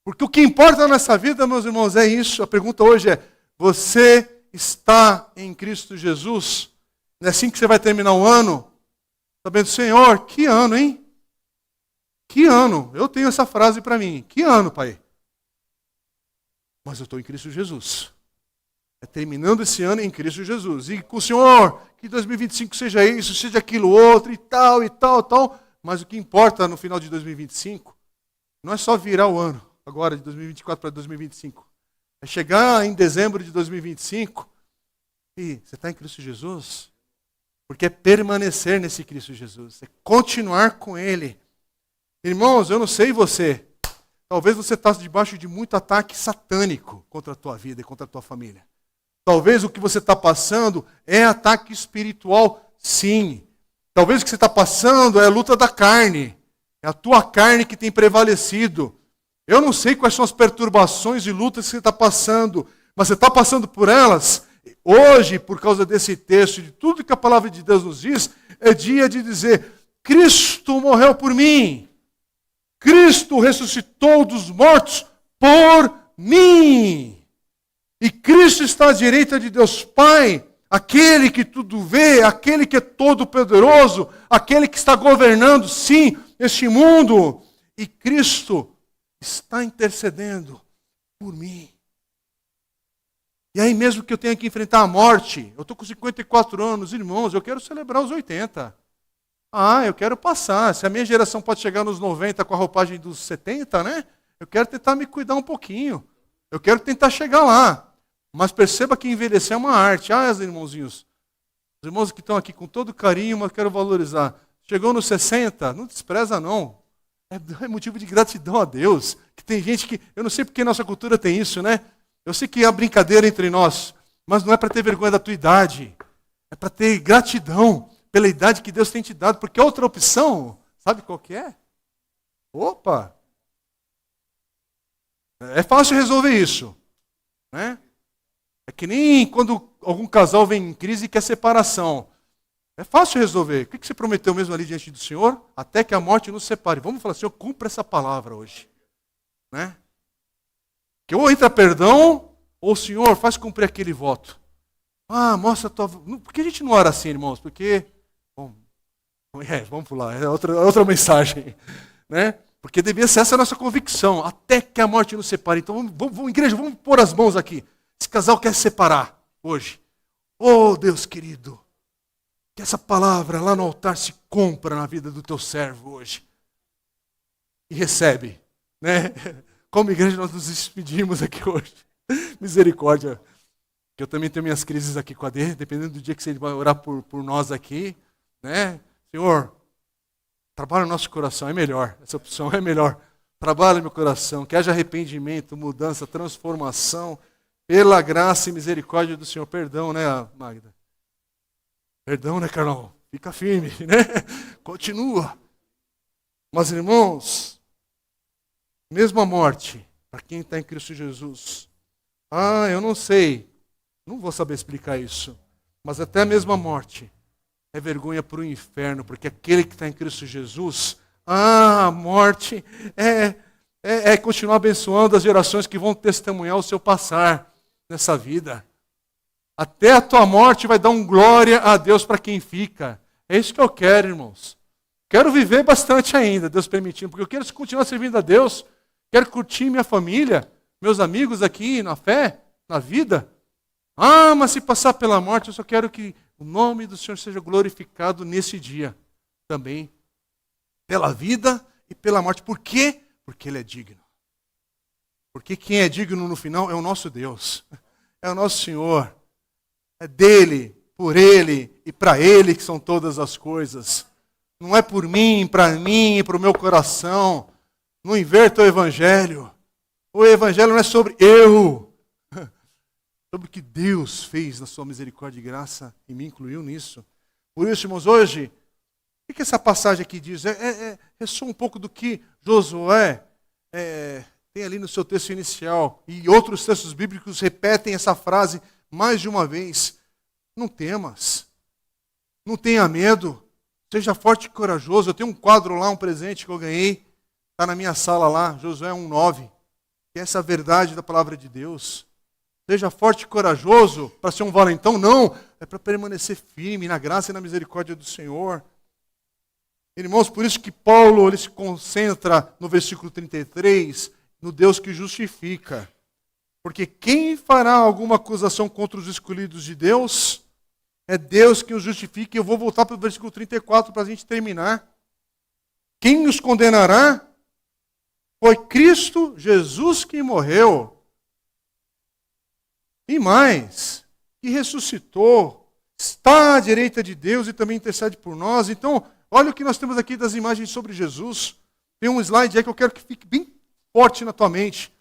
Porque o que importa nessa vida, meus irmãos, é isso. A pergunta hoje é, você está em Cristo Jesus? Não é assim que você vai terminar o ano? Sabendo, Senhor, que ano, hein? Que ano? Eu tenho essa frase para mim. Que ano, Pai? Mas eu estou em Cristo Jesus. É terminando esse ano em Cristo Jesus. E com o Senhor, que 2025 seja isso, seja aquilo outro, e tal, e tal, tal. Mas o que importa no final de 2025 não é só virar o ano, agora de 2024 para 2025. É chegar em dezembro de 2025 e você está em Cristo Jesus. Porque é permanecer nesse Cristo Jesus. É continuar com Ele. Irmãos, eu não sei você. Talvez você está debaixo de muito ataque satânico contra a tua vida e contra a tua família. Talvez o que você está passando é ataque espiritual, sim. Talvez o que você está passando é a luta da carne. É a tua carne que tem prevalecido. Eu não sei quais são as perturbações e lutas que você está passando, mas você está passando por elas. Hoje, por causa desse texto, de tudo que a palavra de Deus nos diz, é dia de dizer, Cristo morreu por mim. Cristo ressuscitou dos mortos por mim. E Cristo está à direita de Deus Pai, aquele que tudo vê, aquele que é todo-poderoso, aquele que está governando, sim, este mundo. E Cristo está intercedendo por mim. E aí mesmo que eu tenha que enfrentar a morte, eu estou com 54 anos, irmãos, eu quero celebrar os 80. Eu quero passar. Se a minha geração pode chegar nos 90 com a roupagem dos 70, né? Eu quero tentar me cuidar um pouquinho. Eu quero tentar chegar lá. Mas perceba que envelhecer é uma arte. Irmãozinhos. Os irmãos que estão aqui com todo carinho, mas quero valorizar. Chegou nos 60, não despreza não. É motivo de gratidão a Deus. Que tem gente que, eu não sei porque nossa cultura tem isso, né? Eu sei que há brincadeira entre nós, mas não é para ter vergonha da tua idade. É para ter gratidão pela idade que Deus tem te dado, porque outra opção, sabe qual que é? Opa! É fácil resolver isso, né? É que nem quando algum casal vem em crise e quer separação. É fácil resolver. O que você prometeu mesmo ali diante do Senhor? Até que a morte nos separe. Vamos falar, Senhor, cumpra essa palavra hoje. Né? Que ou entra perdão, ou o Senhor faz cumprir aquele voto. Mostra a tua... Por que a gente não ora assim, irmãos? Porque... vamos pular, é outra mensagem. Né? Porque devia ser essa a nossa convicção. Até que a morte nos separe. Então, vamos, igreja, vamos pôr as mãos aqui. Esse casal quer se separar hoje. Oh, Deus querido. Que essa palavra lá no altar se compra na vida do teu servo hoje. E recebe. Né? Como igreja nós nos despedimos aqui hoje. Misericórdia. Que eu também tenho minhas crises aqui com a D, dependendo do dia que você vai orar por nós aqui. Né? Senhor, trabalha no nosso coração, é melhor. Essa opção é melhor. Trabalha no meu coração, que haja arrependimento, mudança, transformação. Pela graça e misericórdia do Senhor. Perdão, né, Magda? Perdão, né, Carlão? Fica firme, né? Continua. Mas, irmãos, mesmo a morte, para quem está em Cristo Jesus, eu não sei, não vou saber explicar isso, mas até mesmo a morte é vergonha para o inferno, porque aquele que está em Cristo Jesus, a morte é continuar abençoando as gerações que vão testemunhar o seu passar nessa vida. Até a tua morte vai dar glória a Deus para quem fica. É isso que eu quero, irmãos. Quero viver bastante ainda, Deus permitindo, porque eu quero continuar servindo a Deus. Quero curtir minha família, meus amigos aqui na fé, na vida. Mas se passar pela morte, eu só quero que o nome do Senhor seja glorificado nesse dia também. Pela vida e pela morte. Por quê? Porque Ele é digno. Porque quem é digno no final é o nosso Deus. É o nosso Senhor. É dele, por Ele e para Ele que são todas as coisas. Não é por mim, para o meu coração. Não inverta o Evangelho. O Evangelho não é sobre eu. Sobre o que Deus fez na sua misericórdia e graça e me incluiu nisso. Por isso, irmãos, hoje, o que essa passagem aqui diz? Ressoa um pouco do que Josué tem ali no seu texto inicial. E outros textos bíblicos repetem essa frase mais de uma vez. Não temas. Não tenha medo. Seja forte e corajoso. Eu tenho um quadro lá, um presente que eu ganhei. Está na minha sala lá, Josué 1:9. Que é essa verdade da palavra de Deus. Seja forte e corajoso para ser um valentão. Não, é para permanecer firme na graça e na misericórdia do Senhor. Irmãos, por isso que Paulo ele se concentra no versículo 33, no Deus que justifica. Porque quem fará alguma acusação contra os escolhidos de Deus, é Deus que os justifica. E eu vou voltar para o versículo 34 para a gente terminar. Quem os condenará? Foi Cristo Jesus que morreu. E mais, que ressuscitou, está à direita de Deus e também intercede por nós. Então, olha o que nós temos aqui das imagens sobre Jesus. Tem um slide aí que eu quero que fique bem forte na tua mente.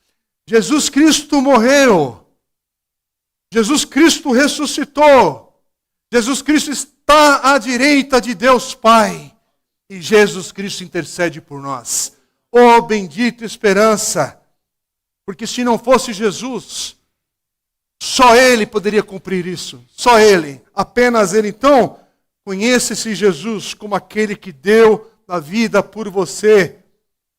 Jesus Cristo morreu. Jesus Cristo ressuscitou. Jesus Cristo está à direita de Deus Pai. E Jesus Cristo intercede por nós. Oh, bendita esperança! Porque se não fosse Jesus, só Ele poderia cumprir isso. Só Ele. Apenas Ele. Então, conheça esse Jesus como aquele que deu a vida por você.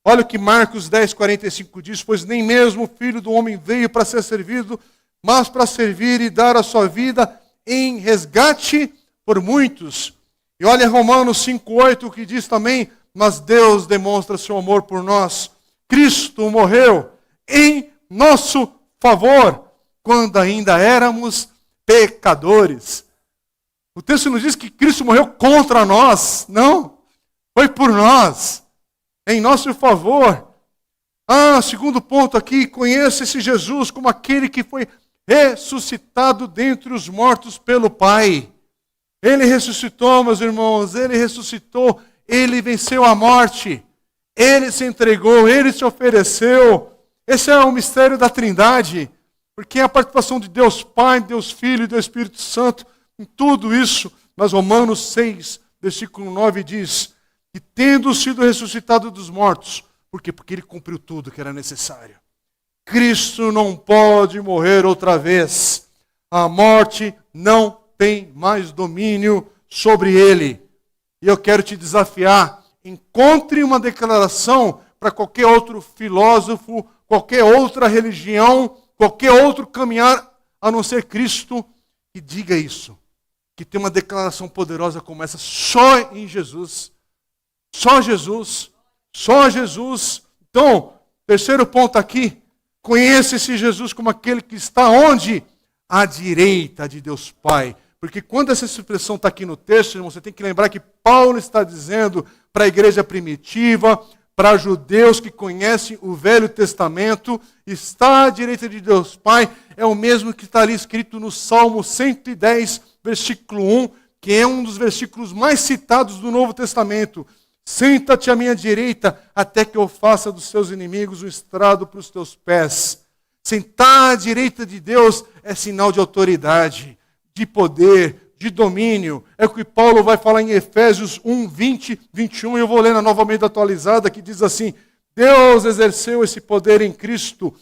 Olha o que Marcos 10:45 diz. Pois nem mesmo o Filho do Homem veio para ser servido, mas para servir e dar a sua vida em resgate por muitos. E olha Romanos 5:8 que diz também, mas Deus demonstra seu amor por nós. Cristo morreu em nosso favor, quando ainda éramos pecadores. O texto não diz que Cristo morreu contra nós, não. Foi por nós, em nosso favor. Segundo ponto aqui, conheça esse Jesus como aquele que foi ressuscitado dentre os mortos pelo Pai. Ele ressuscitou, meus irmãos, Ele ressuscitou, Ele venceu a morte, Ele se entregou, Ele se ofereceu. Esse é o mistério da Trindade, porque é a participação de Deus Pai, Deus Filho e do Espírito Santo em tudo isso, mas Romanos 6, versículo 9 diz que tendo sido ressuscitado dos mortos, por quê? Porque ele cumpriu tudo que era necessário. Cristo não pode morrer outra vez. A morte não tem mais domínio sobre ele. E eu quero te desafiar, encontre uma declaração para qualquer outro filósofo, qualquer outra religião, qualquer outro caminhar, a não ser Cristo, que diga isso. Que tem uma declaração poderosa como essa, só em Jesus. Só Jesus. Só Jesus. Então, terceiro ponto aqui, conheça esse Jesus como aquele que está onde? À direita de Deus Pai. Porque quando essa expressão está aqui no texto, irmão, você tem que lembrar que Paulo está dizendo para a igreja primitiva, para judeus que conhecem o Velho Testamento, está à direita de Deus Pai, é o mesmo que está ali escrito no Salmo 110, versículo 1, que é um dos versículos mais citados do Novo Testamento. Senta-te à minha direita, até que eu faça dos seus inimigos um estrado para os teus pés. Sentar à direita de Deus é sinal de autoridade, de poder, de domínio. É o que Paulo vai falar em Efésios 1, 20, 21, e eu vou ler na Nova Almeida Atualizada, que diz assim: Deus exerceu esse poder em Cristo,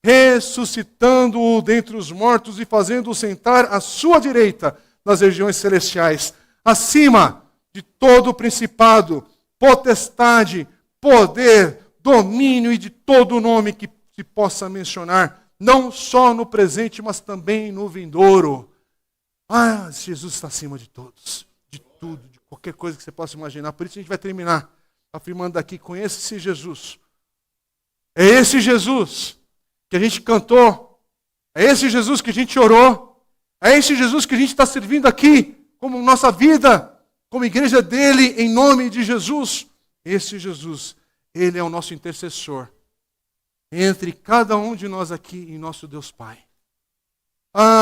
ressuscitando-o dentre os mortos e fazendo-o sentar à sua direita nas regiões celestiais, acima de todo o principado, potestade, poder, domínio e de todo o nome que se possa mencionar, não só no presente, mas também no vindouro. Ah, Jesus está acima de todos, de tudo, de qualquer coisa que você possa imaginar. Por isso a gente vai terminar afirmando aqui, conheça esse Jesus. É esse Jesus que a gente cantou, é esse Jesus que a gente orou, é esse Jesus que a gente está servindo aqui, como nossa vida, como igreja dele, em nome de Jesus. Esse Jesus, ele é o nosso intercessor entre cada um de nós aqui e nosso Deus Pai.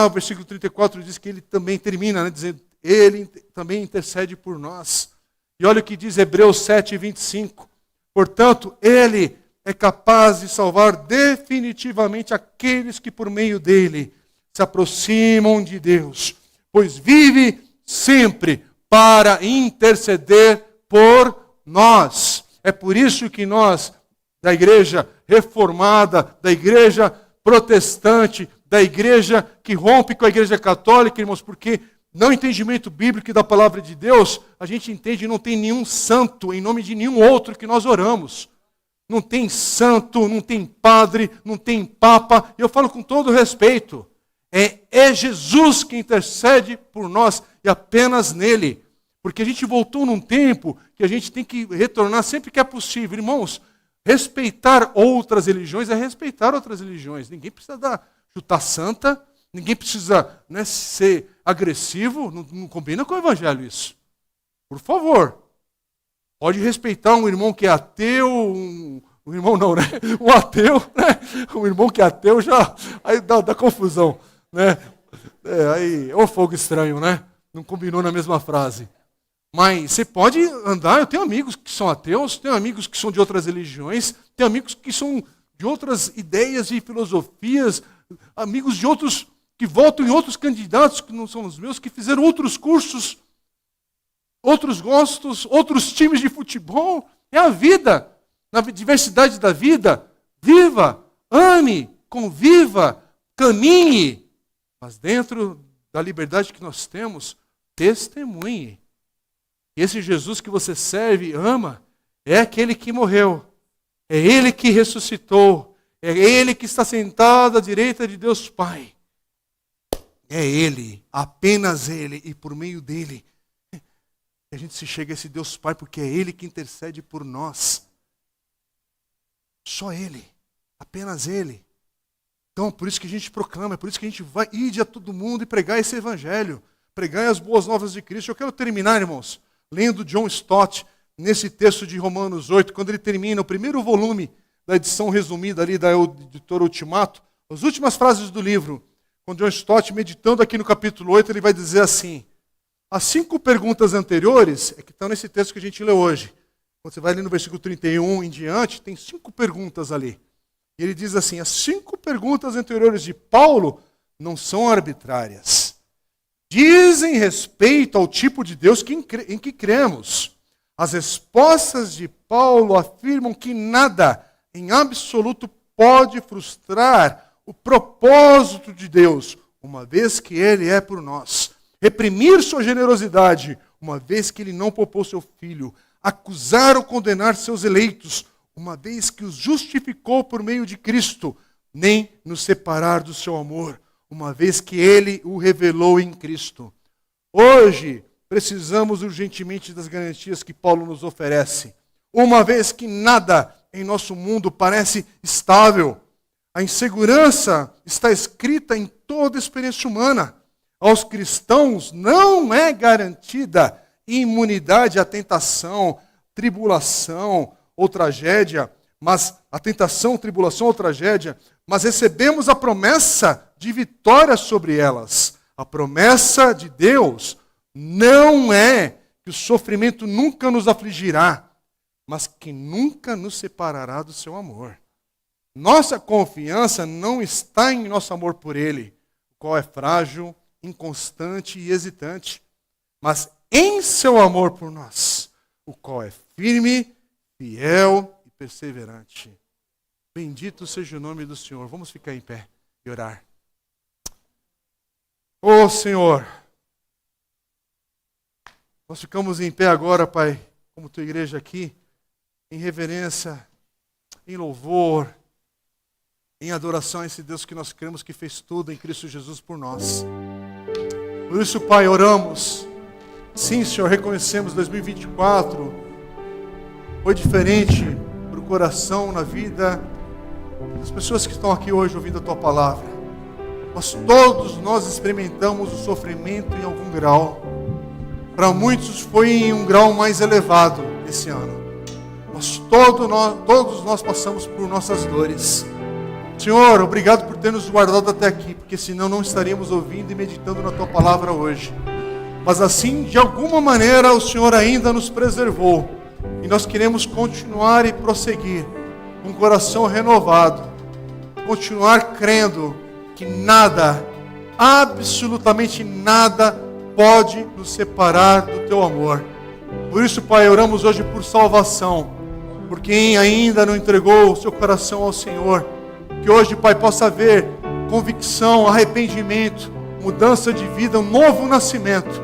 O versículo 34 diz que ele também termina, dizendo, ele também intercede por nós. E olha o que diz Hebreus 7, 25. Portanto, ele é capaz de salvar definitivamente aqueles que por meio dele se aproximam de Deus, pois vive sempre para interceder por nós. É por isso que nós, da igreja reformada, da igreja protestante, da igreja que rompe com a igreja católica, irmãos, porque no entendimento bíblico da palavra de Deus, a gente entende, não tem nenhum santo em nome de nenhum outro que nós oramos. Não tem santo, não tem padre, não tem papa. Eu falo com todo respeito. É Jesus que intercede por nós e apenas nele. Porque a gente voltou num tempo que a gente tem que retornar sempre que é possível. Irmãos, respeitar outras religiões é respeitar outras religiões. Ninguém precisa chutar santa, ninguém precisa ser agressivo. Não combina com o evangelho isso. Por favor. Pode respeitar um irmão que é ateu, um irmão não, né? Um ateu, né? Um irmão que é ateu já aí dá confusão, né? Aí é um fogo estranho, né? Não combinou na mesma frase. Mas você pode andar, eu tenho amigos que são ateus, tenho amigos que são de outras religiões, tenho amigos que são de outras ideias e filosofias, amigos de outros que votam em outros candidatos que não são os meus, que fizeram outros cursos, outros gostos, outros times de futebol. É a vida, na diversidade da vida. Viva, ame, conviva, caminhe. Mas dentro da liberdade que nós temos, testemunhe. Esse Jesus que você serve, ama, é aquele que morreu. É ele que ressuscitou. É ele que está sentado à direita de Deus Pai. É ele, apenas ele, e por meio dele a gente se chega a esse Deus Pai, porque é ele que intercede por nós. Só ele, apenas ele. Então, por isso que a gente proclama, é por isso que a gente vai ir a todo mundo e pregar esse evangelho, pregar as boas novas de Cristo. Eu quero terminar, irmãos, lendo John Stott, nesse texto de Romanos 8, quando ele termina o primeiro volume da edição resumida ali da editora Ultimato, as últimas frases do livro, com John Stott, meditando aqui no capítulo 8, ele vai dizer assim: as 5 perguntas anteriores, que estão nesse texto que a gente lê hoje, quando você vai ali no versículo 31 em diante, tem 5 perguntas ali. E ele diz assim: as 5 perguntas anteriores de Paulo não são arbitrárias. dizem respeito ao tipo de Deus em que cremos. As respostas de Paulo afirmam que nada, em absoluto, pode frustrar o propósito de Deus, uma vez que Ele é por nós. Reprimir sua generosidade, uma vez que Ele não poupou seu Filho. Acusar ou condenar seus eleitos, uma vez que os justificou por meio de Cristo. Nem nos separar do seu amor, uma vez que Ele o revelou em Cristo. Hoje, precisamos urgentemente das garantias que Paulo nos oferece. Uma vez que nada em nosso mundo parece estável. A insegurança está escrita em toda a experiência humana. Aos cristãos não é garantida imunidade à tentação, tribulação ou tragédia, mas recebemos a promessa de vitória sobre elas. A promessa de Deus não é que o sofrimento nunca nos afligirá, mas que nunca nos separará do seu amor. Nossa confiança não está em nosso amor por Ele, o qual é frágil, inconstante e hesitante, mas em seu amor por nós, o qual é firme, fiel e perseverante. Bendito seja o nome do Senhor. Vamos ficar em pé e orar. Ô Senhor, nós ficamos em pé agora, Pai, como tua igreja aqui, em reverência, em louvor, em adoração a esse Deus que nós cremos que fez tudo em Cristo Jesus por nós. Por isso, Pai, oramos. Sim, Senhor, reconhecemos 2024 foi diferente para o coração, na vida das pessoas que estão aqui hoje ouvindo a Tua Palavra. Mas todos nós experimentamos o sofrimento em algum grau. Para muitos foi em um grau mais elevado esse ano. Mas todos nós passamos por nossas dores. Senhor, obrigado por ter nos guardado até aqui, porque senão não estaríamos ouvindo e meditando na Tua Palavra hoje. Mas assim, de alguma maneira, o Senhor ainda nos preservou. E nós queremos continuar e prosseguir com o coração renovado. Continuar crendo que nada, absolutamente nada, pode nos separar do Teu amor. Por isso, Pai, oramos hoje por salvação. Por quem ainda não entregou o seu coração ao Senhor. Que hoje, Pai, possa haver convicção, arrependimento, mudança de vida, um novo nascimento.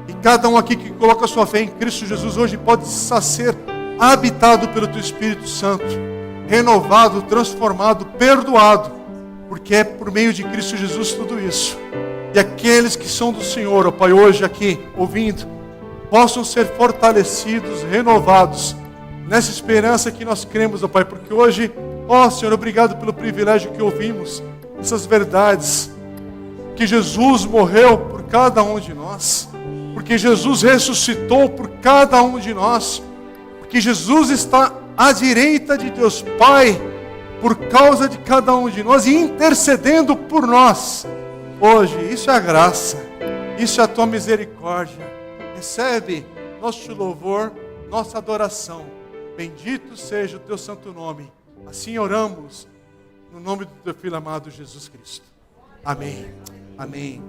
E cada um aqui que coloca a sua fé em Cristo Jesus hoje pode ser habitado pelo Teu Espírito Santo, renovado, transformado, perdoado, porque é por meio de Cristo Jesus tudo isso. E aqueles que são do Senhor, ó Pai, hoje aqui, ouvindo, possam ser fortalecidos, renovados, nessa esperança que nós cremos, ó Pai, porque hoje, ó Senhor, obrigado pelo privilégio que ouvimos, essas verdades, que Jesus morreu por cada um de nós, porque Jesus ressuscitou por cada um de nós, porque Jesus está à direita de Deus Pai, por causa de cada um de nós, e intercedendo por nós. Hoje, isso é a graça, isso é a Tua misericórdia. Recebe nosso louvor, nossa adoração. Bendito seja o Teu santo nome. Assim oramos, no nome do Teu Filho amado Jesus Cristo. Amém. Amém.